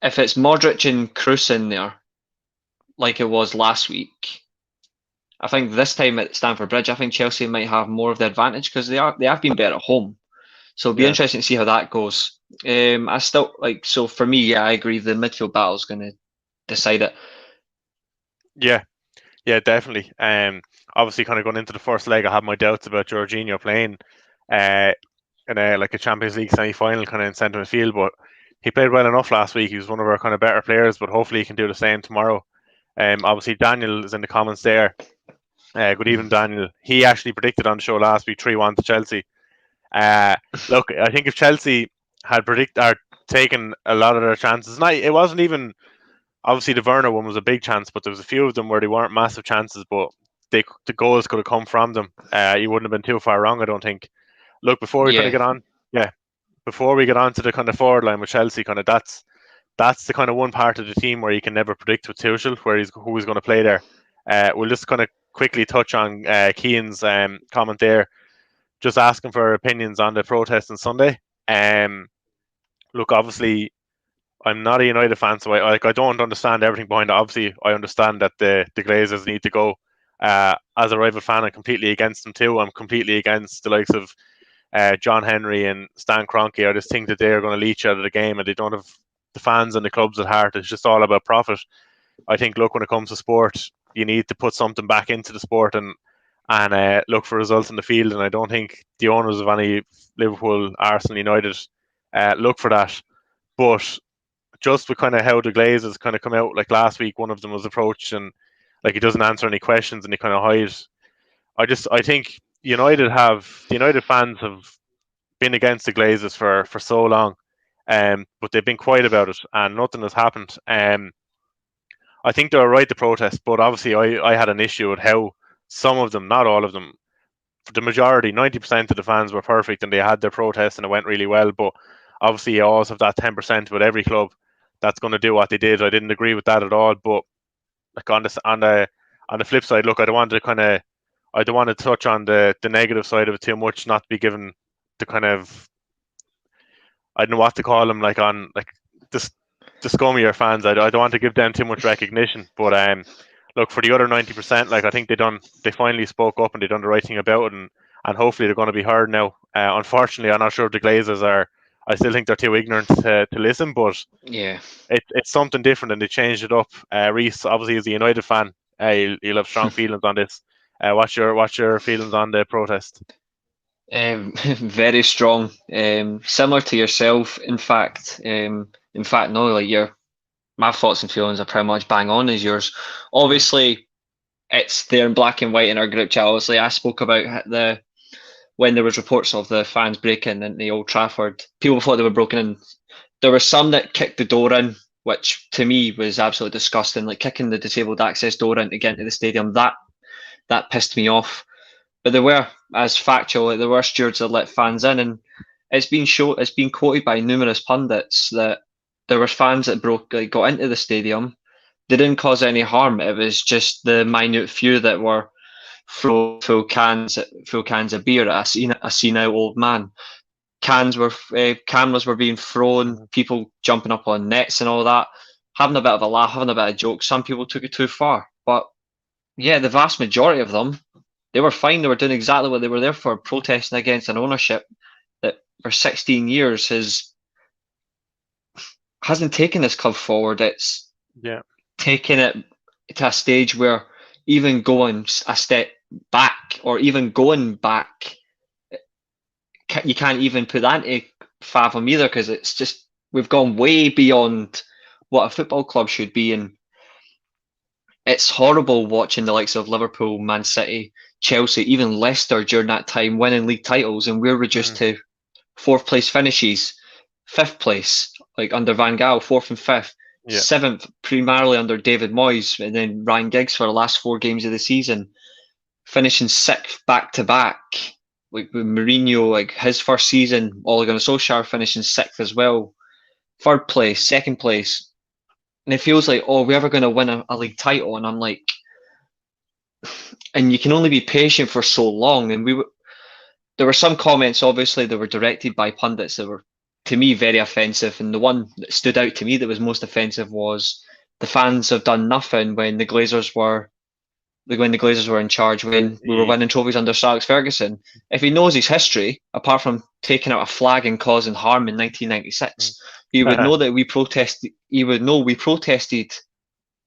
it's Modric and Kroos in there, like it was last week, I think this time at Stamford Bridge, I think Chelsea might have more of the advantage because they have been better at home. So it'll be interesting to see how that goes. I still so for me, yeah, I agree. The midfield battle is going to decide it. Yeah, definitely. Obviously, kind of going into the first leg, I had my doubts about Jorginho playing in a Champions League semi-final kind of in centre midfield, but he played well enough last week. He was one of our kind of better players, but hopefully he can do the same tomorrow. Obviously, Daniel is in the comments there. Good evening, Daniel. He actually predicted on the show last week 3-1 to Chelsea. Look, I think if Chelsea had taken a lot of their chances, and it wasn't even obviously the Werner one was a big chance, but there was a few of them where they weren't massive chances, but the goals could have come from them. You wouldn't have been too far wrong, I don't think. Look, before we kind of get on, before we get on to the kind of forward line with Chelsea, kind of that's the kind of one part of the team where you can never predict with Tuchel who he's going to play there. We'll just kind of quickly touch on Keane's comment there, just asking for opinions on the protest on Sunday. Look, obviously, I'm not a United fan, so I don't understand everything behind it. Obviously, I understand that the Glazers need to go. As a rival fan, I'm completely against them too. I'm completely against the likes of John Henry and Stan Kroenke. I just think that they are going to leech out of the game, and they don't have the fans and the clubs at heart. It's just all about profit. I think, look, when it comes to sport, you need to put something back into the sport and look for results in the field. And I don't think the owners of any Liverpool, Arsenal, United look for that. But just with kind of how the Glazers kind of come out, like last week, one of them was approached and like he doesn't answer any questions and he kind of hides. I think the United fans have been against the Glazers for so long, but they've been quiet about it and nothing has happened. I think they're right to protest, but obviously I had an issue with how some of them, not all of them, the majority, 90% of the fans were perfect and they had their protest and it went really well. But obviously, you always have that 10% with every club that's going to do what they did. I didn't agree with that at all. But like on the flip side, look, I don't want to touch on the negative side of it too much, not to be given the kind of, I don't know what to call them, like on like the scummier fans. I don't want to give them too much recognition, but look, for the other 90%, like I think they finally spoke up and they done the right thing about it, and hopefully they're going to be heard now. Unfortunately, I'm not sure if the Glazers are. I still think they're too ignorant to listen, but yeah, it's something different and they changed it up. Reece, obviously, is a United fan. He'll have strong feelings on this. What's your feelings on the protest? Very strong. Similar to yourself, in fact. No, like my thoughts and feelings are pretty much bang on as yours. Obviously, it's there in black and white in our group chat. Obviously, I spoke about when there was reports of the fans breaking in the Old Trafford. People thought they were broken in. There were some that kicked the door in, which to me was absolutely disgusting. Like kicking the disabled access door in to get into the stadium. That pissed me off. But there were, as factual, there were stewards that let fans in, and it's been quoted by numerous pundits that there were fans that got into the stadium. They didn't cause any harm. It was just the minute few that were throwing full cans of beer at a senile old man. Cameras were being thrown. People jumping up on nets and all that, having a bit of a laugh, having a bit of a joke. Some people took it too far, but yeah, the vast majority of them, they were fine. They were doing exactly what they were there for, protesting against an ownership that for 16 years hasn't taken this club forward. It's taken it to a stage where even going a step back or even going back, you can't even put that into fathom either, because it's just we've gone way beyond what a football club should be. And it's horrible watching the likes of Liverpool, Man City, Chelsea, even Leicester during that time winning league titles, and we're reduced to fourth place finishes, fifth place, like under Van Gaal, fourth and fifth, seventh primarily under David Moyes, and then Ryan Giggs for the last 4 games of the season, finishing sixth back to back. Like with Mourinho, like his first season, Ole Gunnar Solskjaer finishing sixth as well, third place, second place. And it feels like, oh, we're ever going to win a league title. And I'm like, and you can only be patient for so long. And there were some comments, obviously, that were directed by pundits that were, to me, very offensive. And the one that stood out to me that was most offensive was the fans have done nothing when the Glazers were in charge, when we were winning trophies under Sir Alex Ferguson. If he knows his history, apart from taking out a flag and causing harm in 1996, he would know that we protested. He would know we protested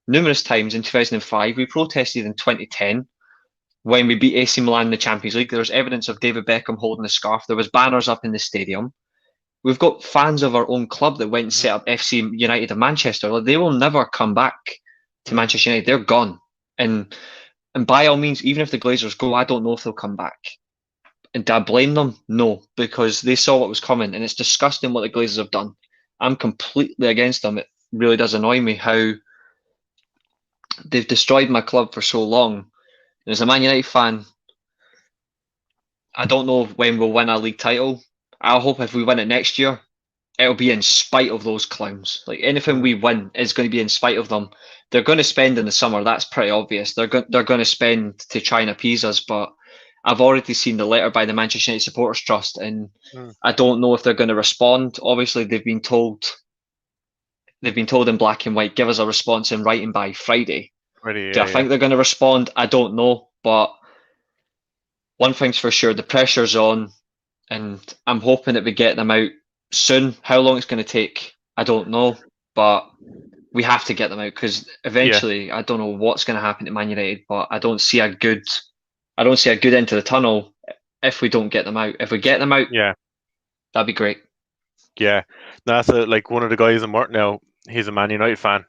numerous times in 2005. We protested in 2010 when we beat AC Milan in the Champions League. There was evidence of David Beckham holding the scarf. There was banners up in the stadium. We've got fans of our own club that went and set up FC United of Manchester. Like, they will never come back to Manchester United. They're gone. And by all means, even if the Glazers go, I don't know if they'll come back. And do I blame them? No, because they saw what was coming, and it's disgusting what the Glazers have done. I'm completely against them. It really does annoy me how they've destroyed my club for so long. And as a Man United fan, I don't know when we'll win a league title. I hope if we win it next year, it'll be in spite of those clowns. Like, anything we win is going to be in spite of them. They're going to spend in the summer. That's pretty obvious. They're going to spend to try and appease us. But I've already seen the letter by the Manchester United Supporters Trust, and I don't know if they're going to respond. Obviously, they've been told in black and white, give us a response in writing by Friday. Do I think they're going to respond? I don't know. But one thing's for sure, the pressure's on, and I'm hoping that we get them out soon. How long it's going to take, I don't know. But we have to get them out, because eventually, I don't know what's going to happen to Man United, but I don't see a good end to the tunnel if we don't get them out. If we get them out, that'd be great. Yeah, that's like one of the guys in work now. He's a Man United fan.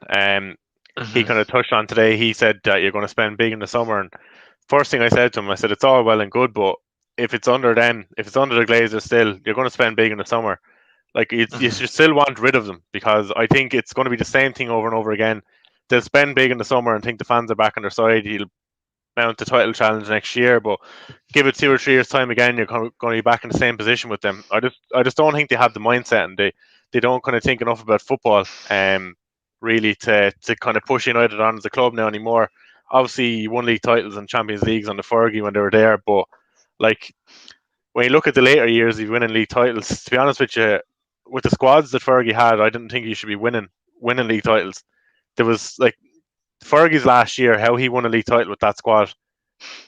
He kind of touched on today. He said that you're going to spend big in the summer, and first thing I said to him, I said it's all well and good, but if it's under the Glazers still, you're going to spend big in the summer. Like, you should still want rid of them, because I think it's going to be the same thing over and over again. They'll spend big in the summer and think the fans are back on their side. You'll mount the title challenge next year, but give it 2 or 3 years time again, you're going to be back in the same position with them. I just don't think they have the mindset, and they don't kind of think enough about football, really, to kind of push United on as a club now anymore. Obviously, you won league titles and Champions Leagues under Fergie when they were there, but like, when you look at the later years of winning league titles, to be honest with you, with the squads that Fergie had, I didn't think you should be winning league titles. There was, like, Fergie's last year, how he won a league title with that squad,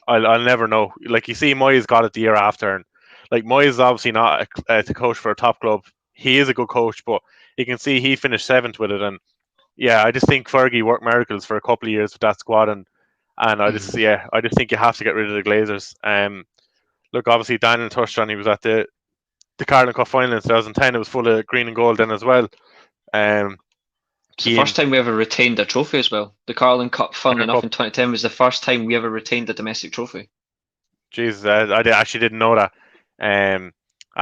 I'll never know. Like, you see, Moyes got it the year after, and like, Moyes is obviously not a coach for a top club. He is a good coach, but you can see he finished 7th with it. And I just think Fergie worked miracles for a couple of years with that squad, and I just think you have to get rid of the Glazers. Look, obviously Daniel touched on, he was at the Carling Cup final in 2010. It was full of green and gold then as well. It's the first time we ever retained a trophy as well. The Carling Cup, funnily enough, in 2010 was the first time we ever retained a domestic trophy. Jesus, I actually didn't know that. And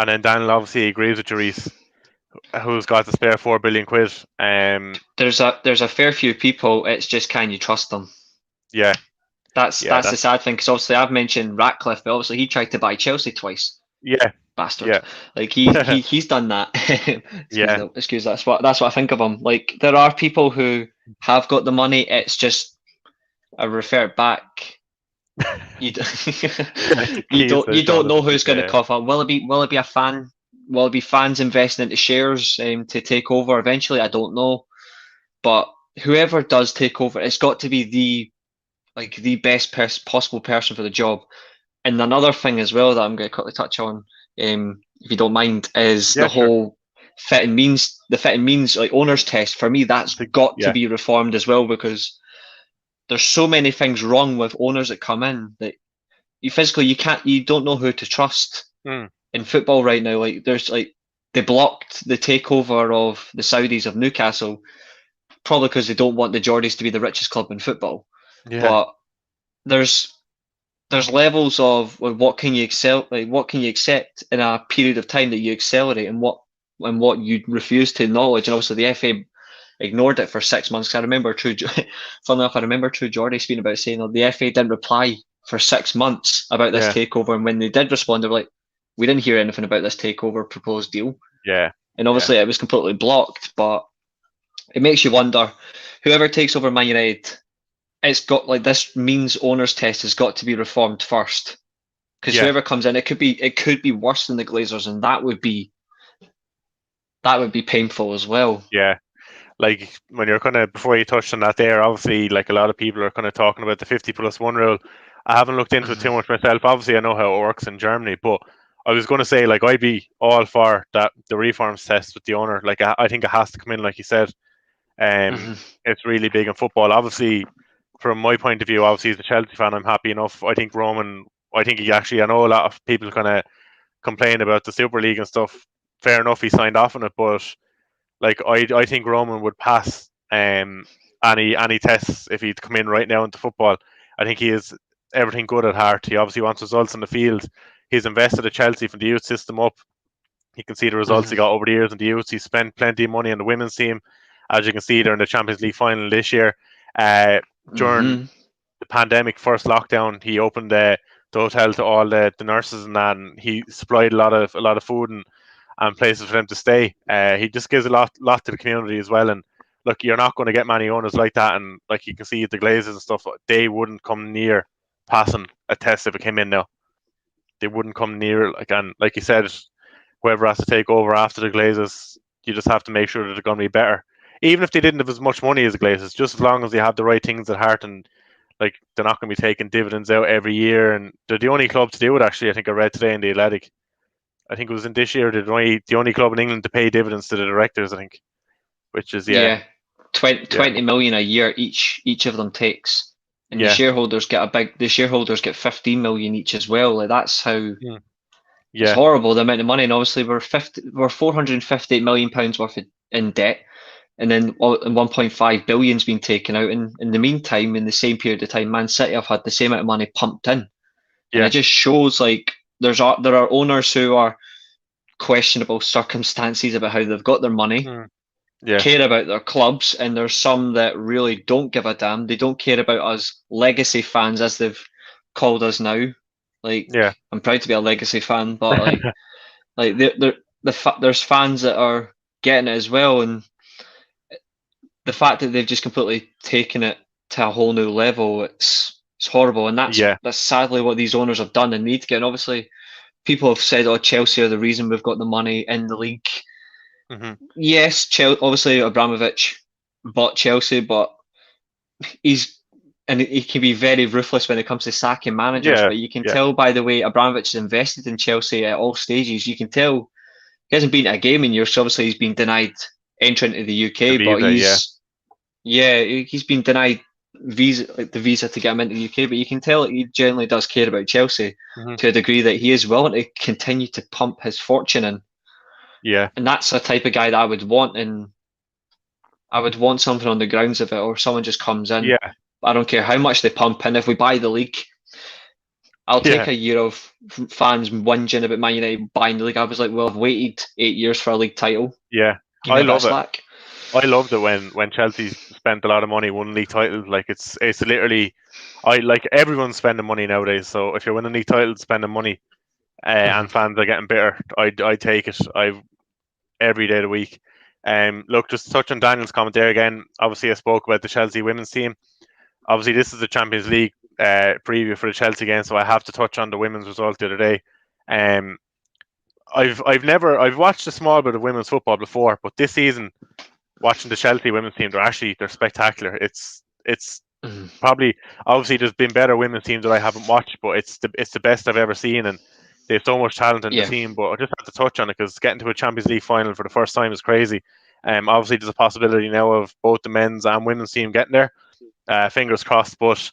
then Daniel obviously agrees with Reece, who's got to spare £4 billion. There's a fair few people. It's just, can you trust them? Yeah. That's the sad thing, because obviously I've mentioned Ratcliffe, but obviously he tried to buy Chelsea twice. Yeah. Bastard. Yeah. Like, he's done that. Excuse that's what I think of him. Like, there are people who have got the money. It's just a revert back. You don't know who's going to cough up. Will it be a fan? Will it be fans investing into shares to take over eventually? I don't know. But whoever does take over, it's got to be the best possible person for the job. And another thing as well that I'm going to quickly touch on, if you don't mind, is the whole fit and means. The fit and means, like, owners test. For me, that's got to be reformed as well, because there's so many things wrong with owners that come in that you don't know who to trust in football right now. Like, they blocked the takeover of the Saudis of Newcastle, probably because they don't want the Geordies to be the richest club in football. Yeah. But there's levels of what can you accept in a period of time that you accelerate, and what you refuse to acknowledge. And obviously the FA ignored it for 6 months. I remember True Geordie speaking about saying that the FA didn't reply for 6 months about this takeover, and when they did respond, they were like, we didn't hear anything about this takeover proposed deal. Yeah. And obviously it was completely blocked, but it makes you wonder, whoever takes over Man United, it's got, like, this means owners test has got to be reformed first, because whoever comes in, it could be worse than the Glazers, and that would be painful as well. Yeah, like when you're kind of before you touched on that there, obviously like a lot of people are kind of talking about the 50+1 rule. I haven't looked into it too much myself. Obviously, I know how it works in Germany, but I was going to say like I'd be all for that the reforms test with the owner. Like I think it has to come in, like you said. It's really big in football. Obviously, from my point of view, obviously as a Chelsea fan, I'm happy enough. I think Roman. I think he actually. I know a lot of people kind of complain about the Super League and stuff. Fair enough, he signed off on it, but like I think Roman would pass any tests if he'd come in right now into football. I think he is everything good at heart. He obviously wants results in the field. He's invested at Chelsea from the youth system up. You can see the results he got over the years in the youth. He spent plenty of money on the women's team, as you can see they're in the Champions League final this year. During the pandemic first lockdown, he opened the hotel to all the nurses and that, and he supplied a lot of food and places for them to stay. He just gives a lot to the community as well. And look, you're not going to get many owners like that. And like you can see the Glazers and stuff, they wouldn't come near passing a test if it came in now. They wouldn't come near and like you said, whoever has to take over after the Glazers, you just have to make sure that they're going to be better. Even if they didn't have as much money as the Glazers, just as long as they have the right things at heart and like they're not going to be taking dividends out every year. And they're the only club to do it. Actually, I think I read today in the Athletic. I think it was in this year they're the only club in England to pay dividends to the directors. I think, which is 20 million a year each of them takes, and the shareholders get 15 million each as well. Like that's how. It's horrible the amount of money, and obviously we're 458 million pounds worth in debt, and then 1.5 billion's been taken out. And in the meantime, in the same period of time, Man City have had the same amount of money pumped in, and it just shows like there are owners who are questionable circumstances about how they've got their money, care about their clubs, and there's some that really don't give a damn. They don't care about us legacy fans, as they've called us now. Like, I'm proud to be a legacy fan, but there's fans that are getting it as well, and the fact that they've just completely taken it to a whole new level, it's horrible, and that's sadly what these owners have done and need to get. And obviously, people have said, "Oh, Chelsea are the reason we've got the money in the league." Yes, obviously Abramovich bought Chelsea, but he can be very ruthless when it comes to sacking managers. But you can tell by the way Abramovich has invested in Chelsea at all stages. You can tell he hasn't been to a game in years. So obviously, he's been denied entry into the UK, he's been denied the visa to get him into the UK. But you can tell he generally does care about Chelsea to a degree that he is willing to continue to pump his fortune in. And that's the type of guy that I would want, and I would want something on the grounds of it, or someone just comes in. I don't care how much they pump in. If we buy the league, I'll take a year of fans whinging about Man United buying the league. I was like, well, I've waited 8 years for a league title. I love it. I loved it when Chelsea spent a lot of money, won league titles. Like it's literally, everyone's spending money nowadays. So if you're winning league titles, spending money, and fans are getting bitter, I take it. Every day of the week. Look, just to touch on Daniel's comment there again. Obviously, I spoke about the Chelsea women's team. Obviously, this is the Champions League preview for the Chelsea game, so I have to touch on the women's result the other day. I've watched a small bit of women's football before, but this season, watching the Chelsea women's team, they're spectacular. It's probably, obviously there's been better women's teams that I haven't watched, but it's the best I've ever seen, and they have so much talent in the team. But I just have to touch on it because getting to a Champions League final for the first time is crazy. Obviously there's a possibility now of both the men's and women's team getting there. Fingers crossed. But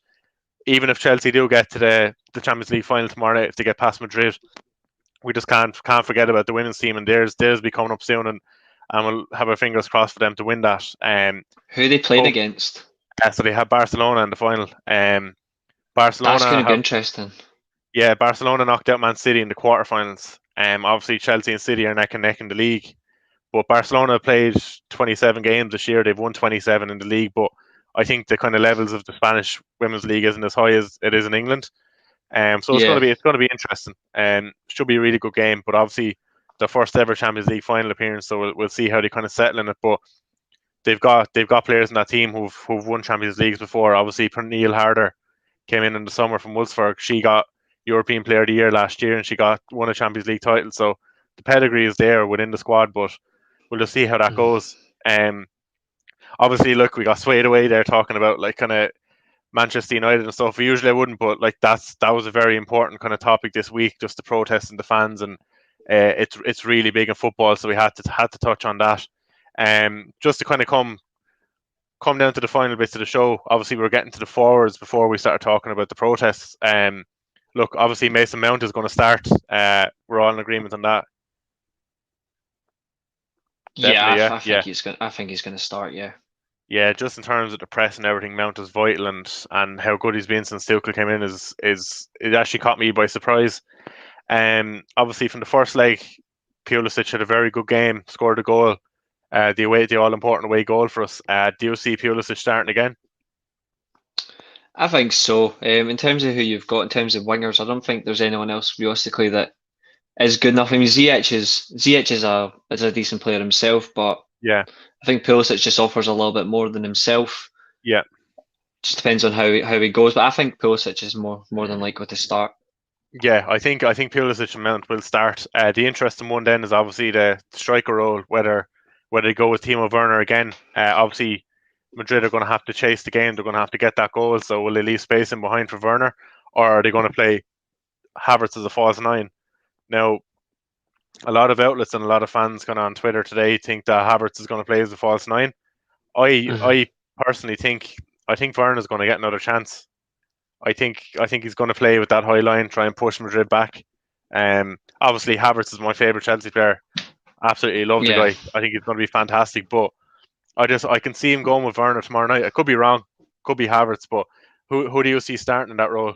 even if Chelsea do get to the Champions League final tomorrow night, if they get past Madrid, we just can't forget about the women's team, and theirs be coming up soon, and we'll have our fingers crossed for them to win that. Who are they playing against? So they have Barcelona in the final. Barcelona. That's going to be interesting. Yeah, Barcelona knocked out Man City in the quarterfinals. Obviously Chelsea and City are neck and neck in the league, but Barcelona played 27 games this year. They've won 27 in the league, but I think the kind of levels of the Spanish women's league isn't as high as it is in England. So it's going to be interesting. Should be a really good game. But obviously, their first ever Champions League final appearance, so we'll see how they kind of settle in it. But they've got players in that team who've won Champions Leagues before. Obviously, Pernille Harder came in the summer from Wolfsburg. She got European Player of the Year last year, and she won a Champions League title. So the pedigree is there within the squad, but we'll just see how that goes. obviously, look, we got swayed away there talking about like kind of Manchester United and stuff. Usually I wouldn't, but like that was a very important kind of topic this week, just the protests and the fans, and it's really big in football, so we had to touch on that. Just to kind of come down to the final bits of the show. Obviously, we're getting to the forwards before we started talking about the protests. Look, obviously Mason Mount is going to start. We're all in agreement on that. Yeah, Definitely, I think he's gonna. I think he's gonna start. Yeah. Yeah, just in terms of the press and everything, Mount is vital, and how good he's been since Tuchel came in is it actually caught me by surprise. Obviously from the first leg, Pulisic had a very good game, scored a goal, the all important away goal for us. Do you see Pulisic starting again? I think so. In terms of who you've got, in terms of wingers, I don't think there's anyone else realistically that is good enough. I mean, Ziyech is a decent player himself, but Yeah, I think Pulisic just offers a little bit more than himself. yeah. Just depends on how he goes, but I think Pulisic is more than likely to start. Yeah, I think Pulisic and Mount will start. The interesting one then is obviously the striker role, whether they go with Timo Werner again. Obviously, Madrid are going to have to chase the game. They're going to have to get that goal. So will they leave space in behind for Werner, or are they going to play Havertz as a false nine? Now, a lot of outlets and a lot of fans kind of on Twitter today think that Havertz is going to play as a false nine. I personally think Werner is going to get another chance. I think he's going to play with that high line, try and push Madrid back. Obviously Havertz is my favorite Chelsea player. Absolutely love the Yeah. guy. I think he's going to be fantastic. But I can see him going with Werner tomorrow night. I could be wrong, could be Havertz, but who do you see starting in that role?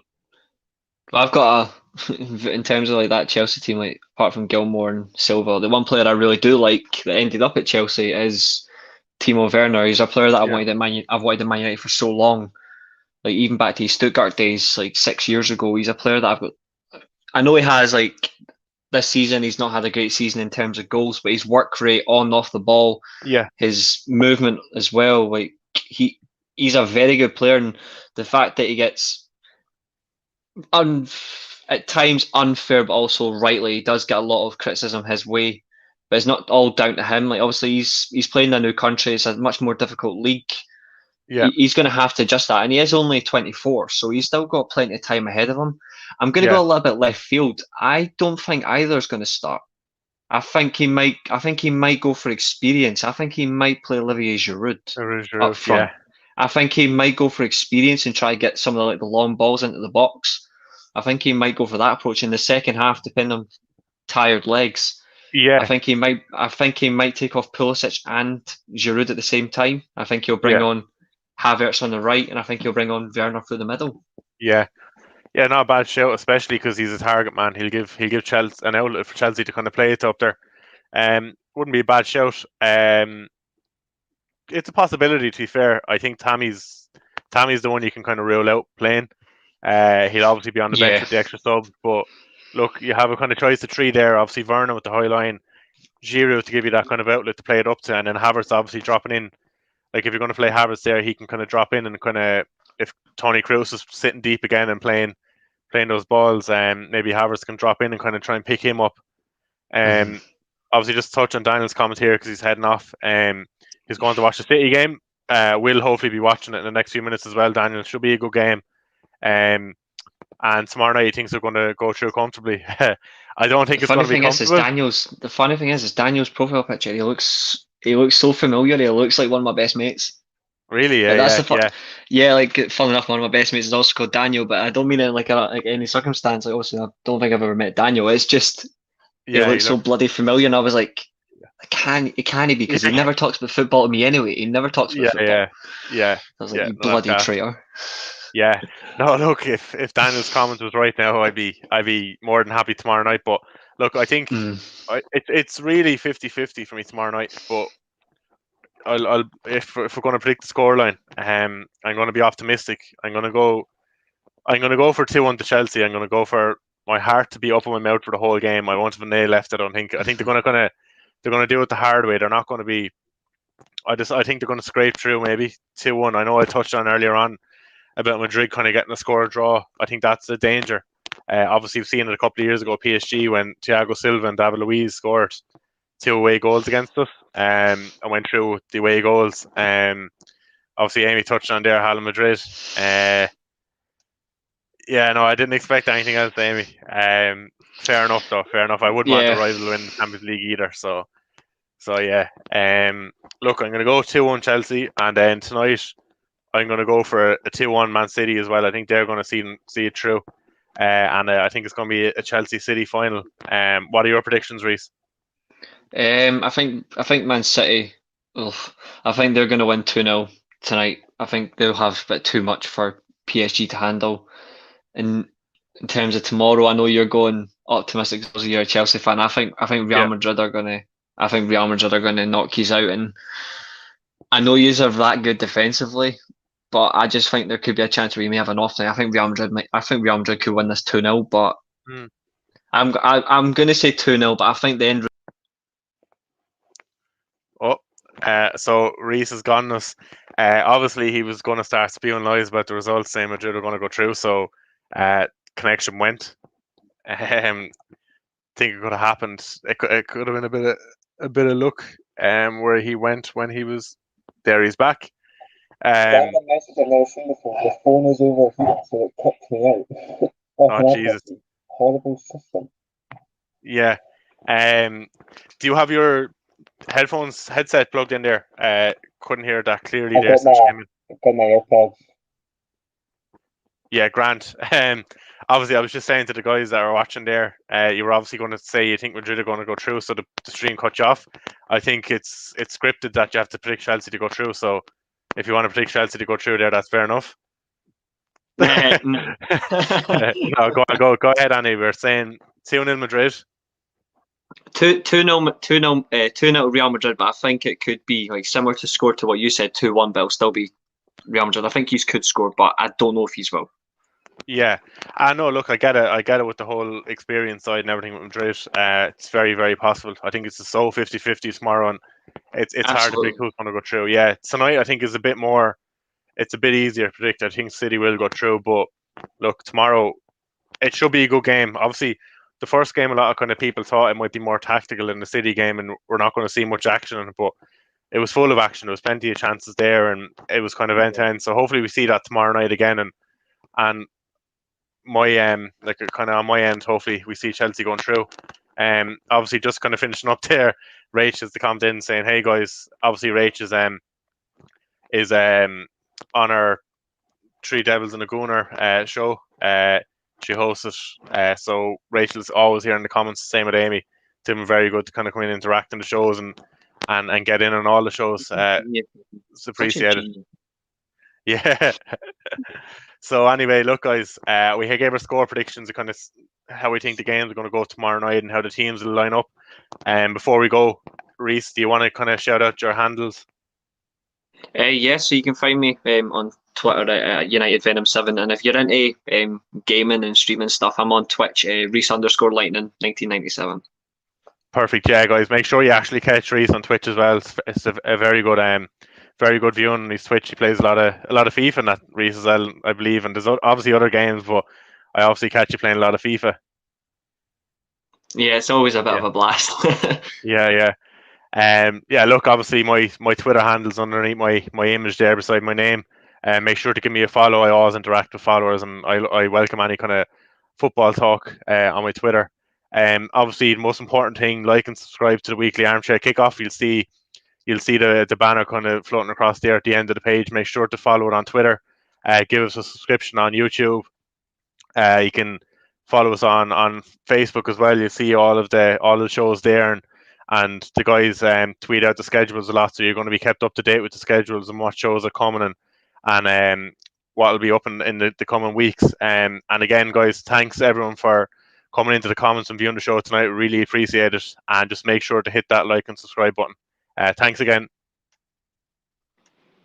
I've got in terms of like that Chelsea team, like apart from Gilmore and Silva, the one player I really do like that ended up at Chelsea is Timo Werner. He's a player that Yeah, I've wanted in Man United for so long. Like even back to his Stuttgart days, like 6 years ago. He's a player that I've got. I know he has like this season. He's not had a great season in terms of goals, but his work rate on and off the ball, yeah, his movement as well. Like he's a very good player, and the fact that he gets at times unfair, but also rightly, he does get a lot of criticism his way. But it's not all down to him. Like obviously, he's playing in a new country. It's a much more difficult league. yeah. He's going to have to adjust that, and he is only 24, so he's still got plenty of time ahead of him. I'm going to Yeah. go a little bit left field. I don't think either is going to start. I think he might. I think he might go for experience. I think he might play Olivier Giroud up front. Yeah, I think he might go for experience and try to get some of the long balls into the box. I think he might go for that approach in the second half, depending on tired legs. I yeah, think he might. I think he might take off Pulisic and Giroud at the same time. I think he'll bring yeah, on Havertz on the right, and I think he'll bring on Werner through the middle. yeah. Yeah, not a bad shout, especially because he's a target man. He'll give Chelsea an outlet for Chelsea to kind of play it up there. Wouldn't be a bad shout. It's a possibility. To be fair, I think Tammy's the one you can kind of rule out playing. He'll obviously be on the bench Yeah. with the extra subs, but look, you have a kind of choice of three there. Obviously, Werner with the high line, Giroud to give you that kind of outlet to play it up to, and then Havertz obviously dropping in. Like if you're going to play Havertz there, he can kind of drop in and kind of if Tony Kroos is sitting deep again and playing those balls, maybe Havertz can drop in and kind of try and pick him up. Obviously, just touch on Daniel's comment here because he's heading off. He's going to watch the City game. We'll hopefully be watching it in the next few minutes as well. Daniel, should be a good game. And tomorrow night he thinks they're going to go through comfortably. I don't think it's going to be comfortable. The funny thing is Daniel's profile picture. He looks so familiar. He looks like one of my best mates. Really? Like, Yeah, yeah. Like fun enough, one of my best mates is also called Daniel, but I don't mean it in like any circumstance. Like, obviously, I don't think I've ever met Daniel. It's just yeah. he looks so bloody familiar, and I was like, it can't be because he never talks about football to me anyway. He never talks about football. Yeah. I was like, you bloody traitor. Yeah. No, look, if Daniel's comment was right now, I'd be more than happy tomorrow night. But look, I think it's really 50-50 for me tomorrow night. But I'll if we're going to predict the scoreline, I'm going to be optimistic. I'm going to go for 2-1 to Chelsea. I'm going to go for my heart to be up in my mouth for the whole game. I won't have a nail left. I don't think. I think they're going to do it the hard way. They're not going to be. I think they're going to scrape through maybe 2-1. I know I touched on earlier on about Madrid kind of getting a score draw. I think that's a danger. Obviously, we've seen it a couple of years ago, PSG, when Thiago Silva and David Luiz scored 2 away goals against us. I went through the away goals. Obviously, Amy touched on there, Real Madrid. Yeah, no, I didn't expect anything else, Amy. Fair enough, though. Fair enough. I wouldn't want the Yeah. rival to win the Champions League either. So yeah. Look, I'm going to go 2-1 Chelsea, and then tonight I'm going to go for a 2-1 Man City as well. I think they're going to see it through, and I think it's going to be a Chelsea City final. What are your predictions, Reece? I think Man City. Oof, I think they're going to win 2-0 tonight. I think they'll have a bit too much for PSG to handle. And in terms of tomorrow, I know you're going optimistic because you're a Chelsea fan. I think Real Madrid are gonna knock you out. And I know you are that good defensively, but I just think there could be a chance where you may have an off night. I think Real Madrid could win this 2-0, but I'm gonna say 2-0, but I think the end. So Reece has gone us. Obviously, he was going to start spewing lies about the results, saying Madrid are going to go through. So connection went. Think it could have happened. It could have been a bit of luck. Where he went when he was there. He's back. That was a message I've never seen before. The phone is overheating, so it kicked me out. Oh Jesus! Horrible system. Yeah. Do you have your headset plugged in there? Couldn't hear that clearly there. I've got my AirPods. Yeah, Grant. Obviously, I was just saying to the guys that are watching there, you were obviously going to say you think Madrid are going to go through, so the stream cut you off. I think it's scripted that you have to predict Chelsea to go through. So if you want to predict Chelsea to go through there, that's fair enough. No, go ahead, Annie. We're saying 2-0 Madrid. 2-0 Real Madrid, but I think it could be like similar to score to what you said, 2-1, but it'll still be Real Madrid. I think he could score, but I don't know if he's will. Yeah, I know. Look, I get it with the whole experience side and everything with Madrid. It's very, very possible. I think it's so 50-50 tomorrow, and it's hard to predict who's going to go through. Yeah, tonight I think is a bit more. It's a bit easier to predict. I think City will go through, but look, tomorrow it should be a good game. Obviously, the first game, a lot of kind of people thought it might be more tactical in the City game, and we're not going to see much action in it, but it was full of action. There was plenty of chances there, and it was kind of end to end. So hopefully we see that tomorrow night again, and my like kind of on my end, hopefully we see Chelsea going through. Obviously just kind of finishing up there, Rach has to comment in saying, "Hey guys, obviously Rach is on our Three Devils and a Gooner show. She hosts it. So Rachel's always here in the comments. Same with Amy. Doing very good to kind of come in and interact in the shows and get in on all the shows. It's appreciated. Yeah. So anyway, look, guys, we gave our score predictions of kind of how we think the games are going to go tomorrow night and how the teams will line up. And before we go, Reece, do you want to kind of shout out your handles? So you can find me on Twitter at UnitedVenom7, and if you're into gaming and streaming stuff, I'm on Twitch, Reece_Lightning 1997. Perfect, yeah, guys. Make sure you actually catch Reece on Twitch as well. It's a very good viewing on his Twitch. He plays a lot of FIFA and that, Reece, as well, I believe. And there's obviously other games, but I obviously catch you playing a lot of FIFA. Yeah, it's always a bit of a blast. Yeah. Look, obviously my Twitter handle's underneath my image there beside my name. Make sure to give me a follow. I always interact with followers, and I welcome any kind of football talk on my Twitter. Obviously, the most important thing, like and subscribe to the weekly Armchair Kickoff. You'll see the banner kind of floating across there at the end of the page. Make sure to follow it on Twitter. Give us a subscription on YouTube. You can follow us on Facebook as well. You'll see all the shows there, and the guys tweet out the schedules a lot, so you're going to be kept up to date with the schedules and what shows are coming and what will be up in the coming weeks. And again, guys, thanks everyone for coming into the comments and viewing the show tonight. We really appreciate it. And just make sure to hit that like and subscribe button. Thanks again.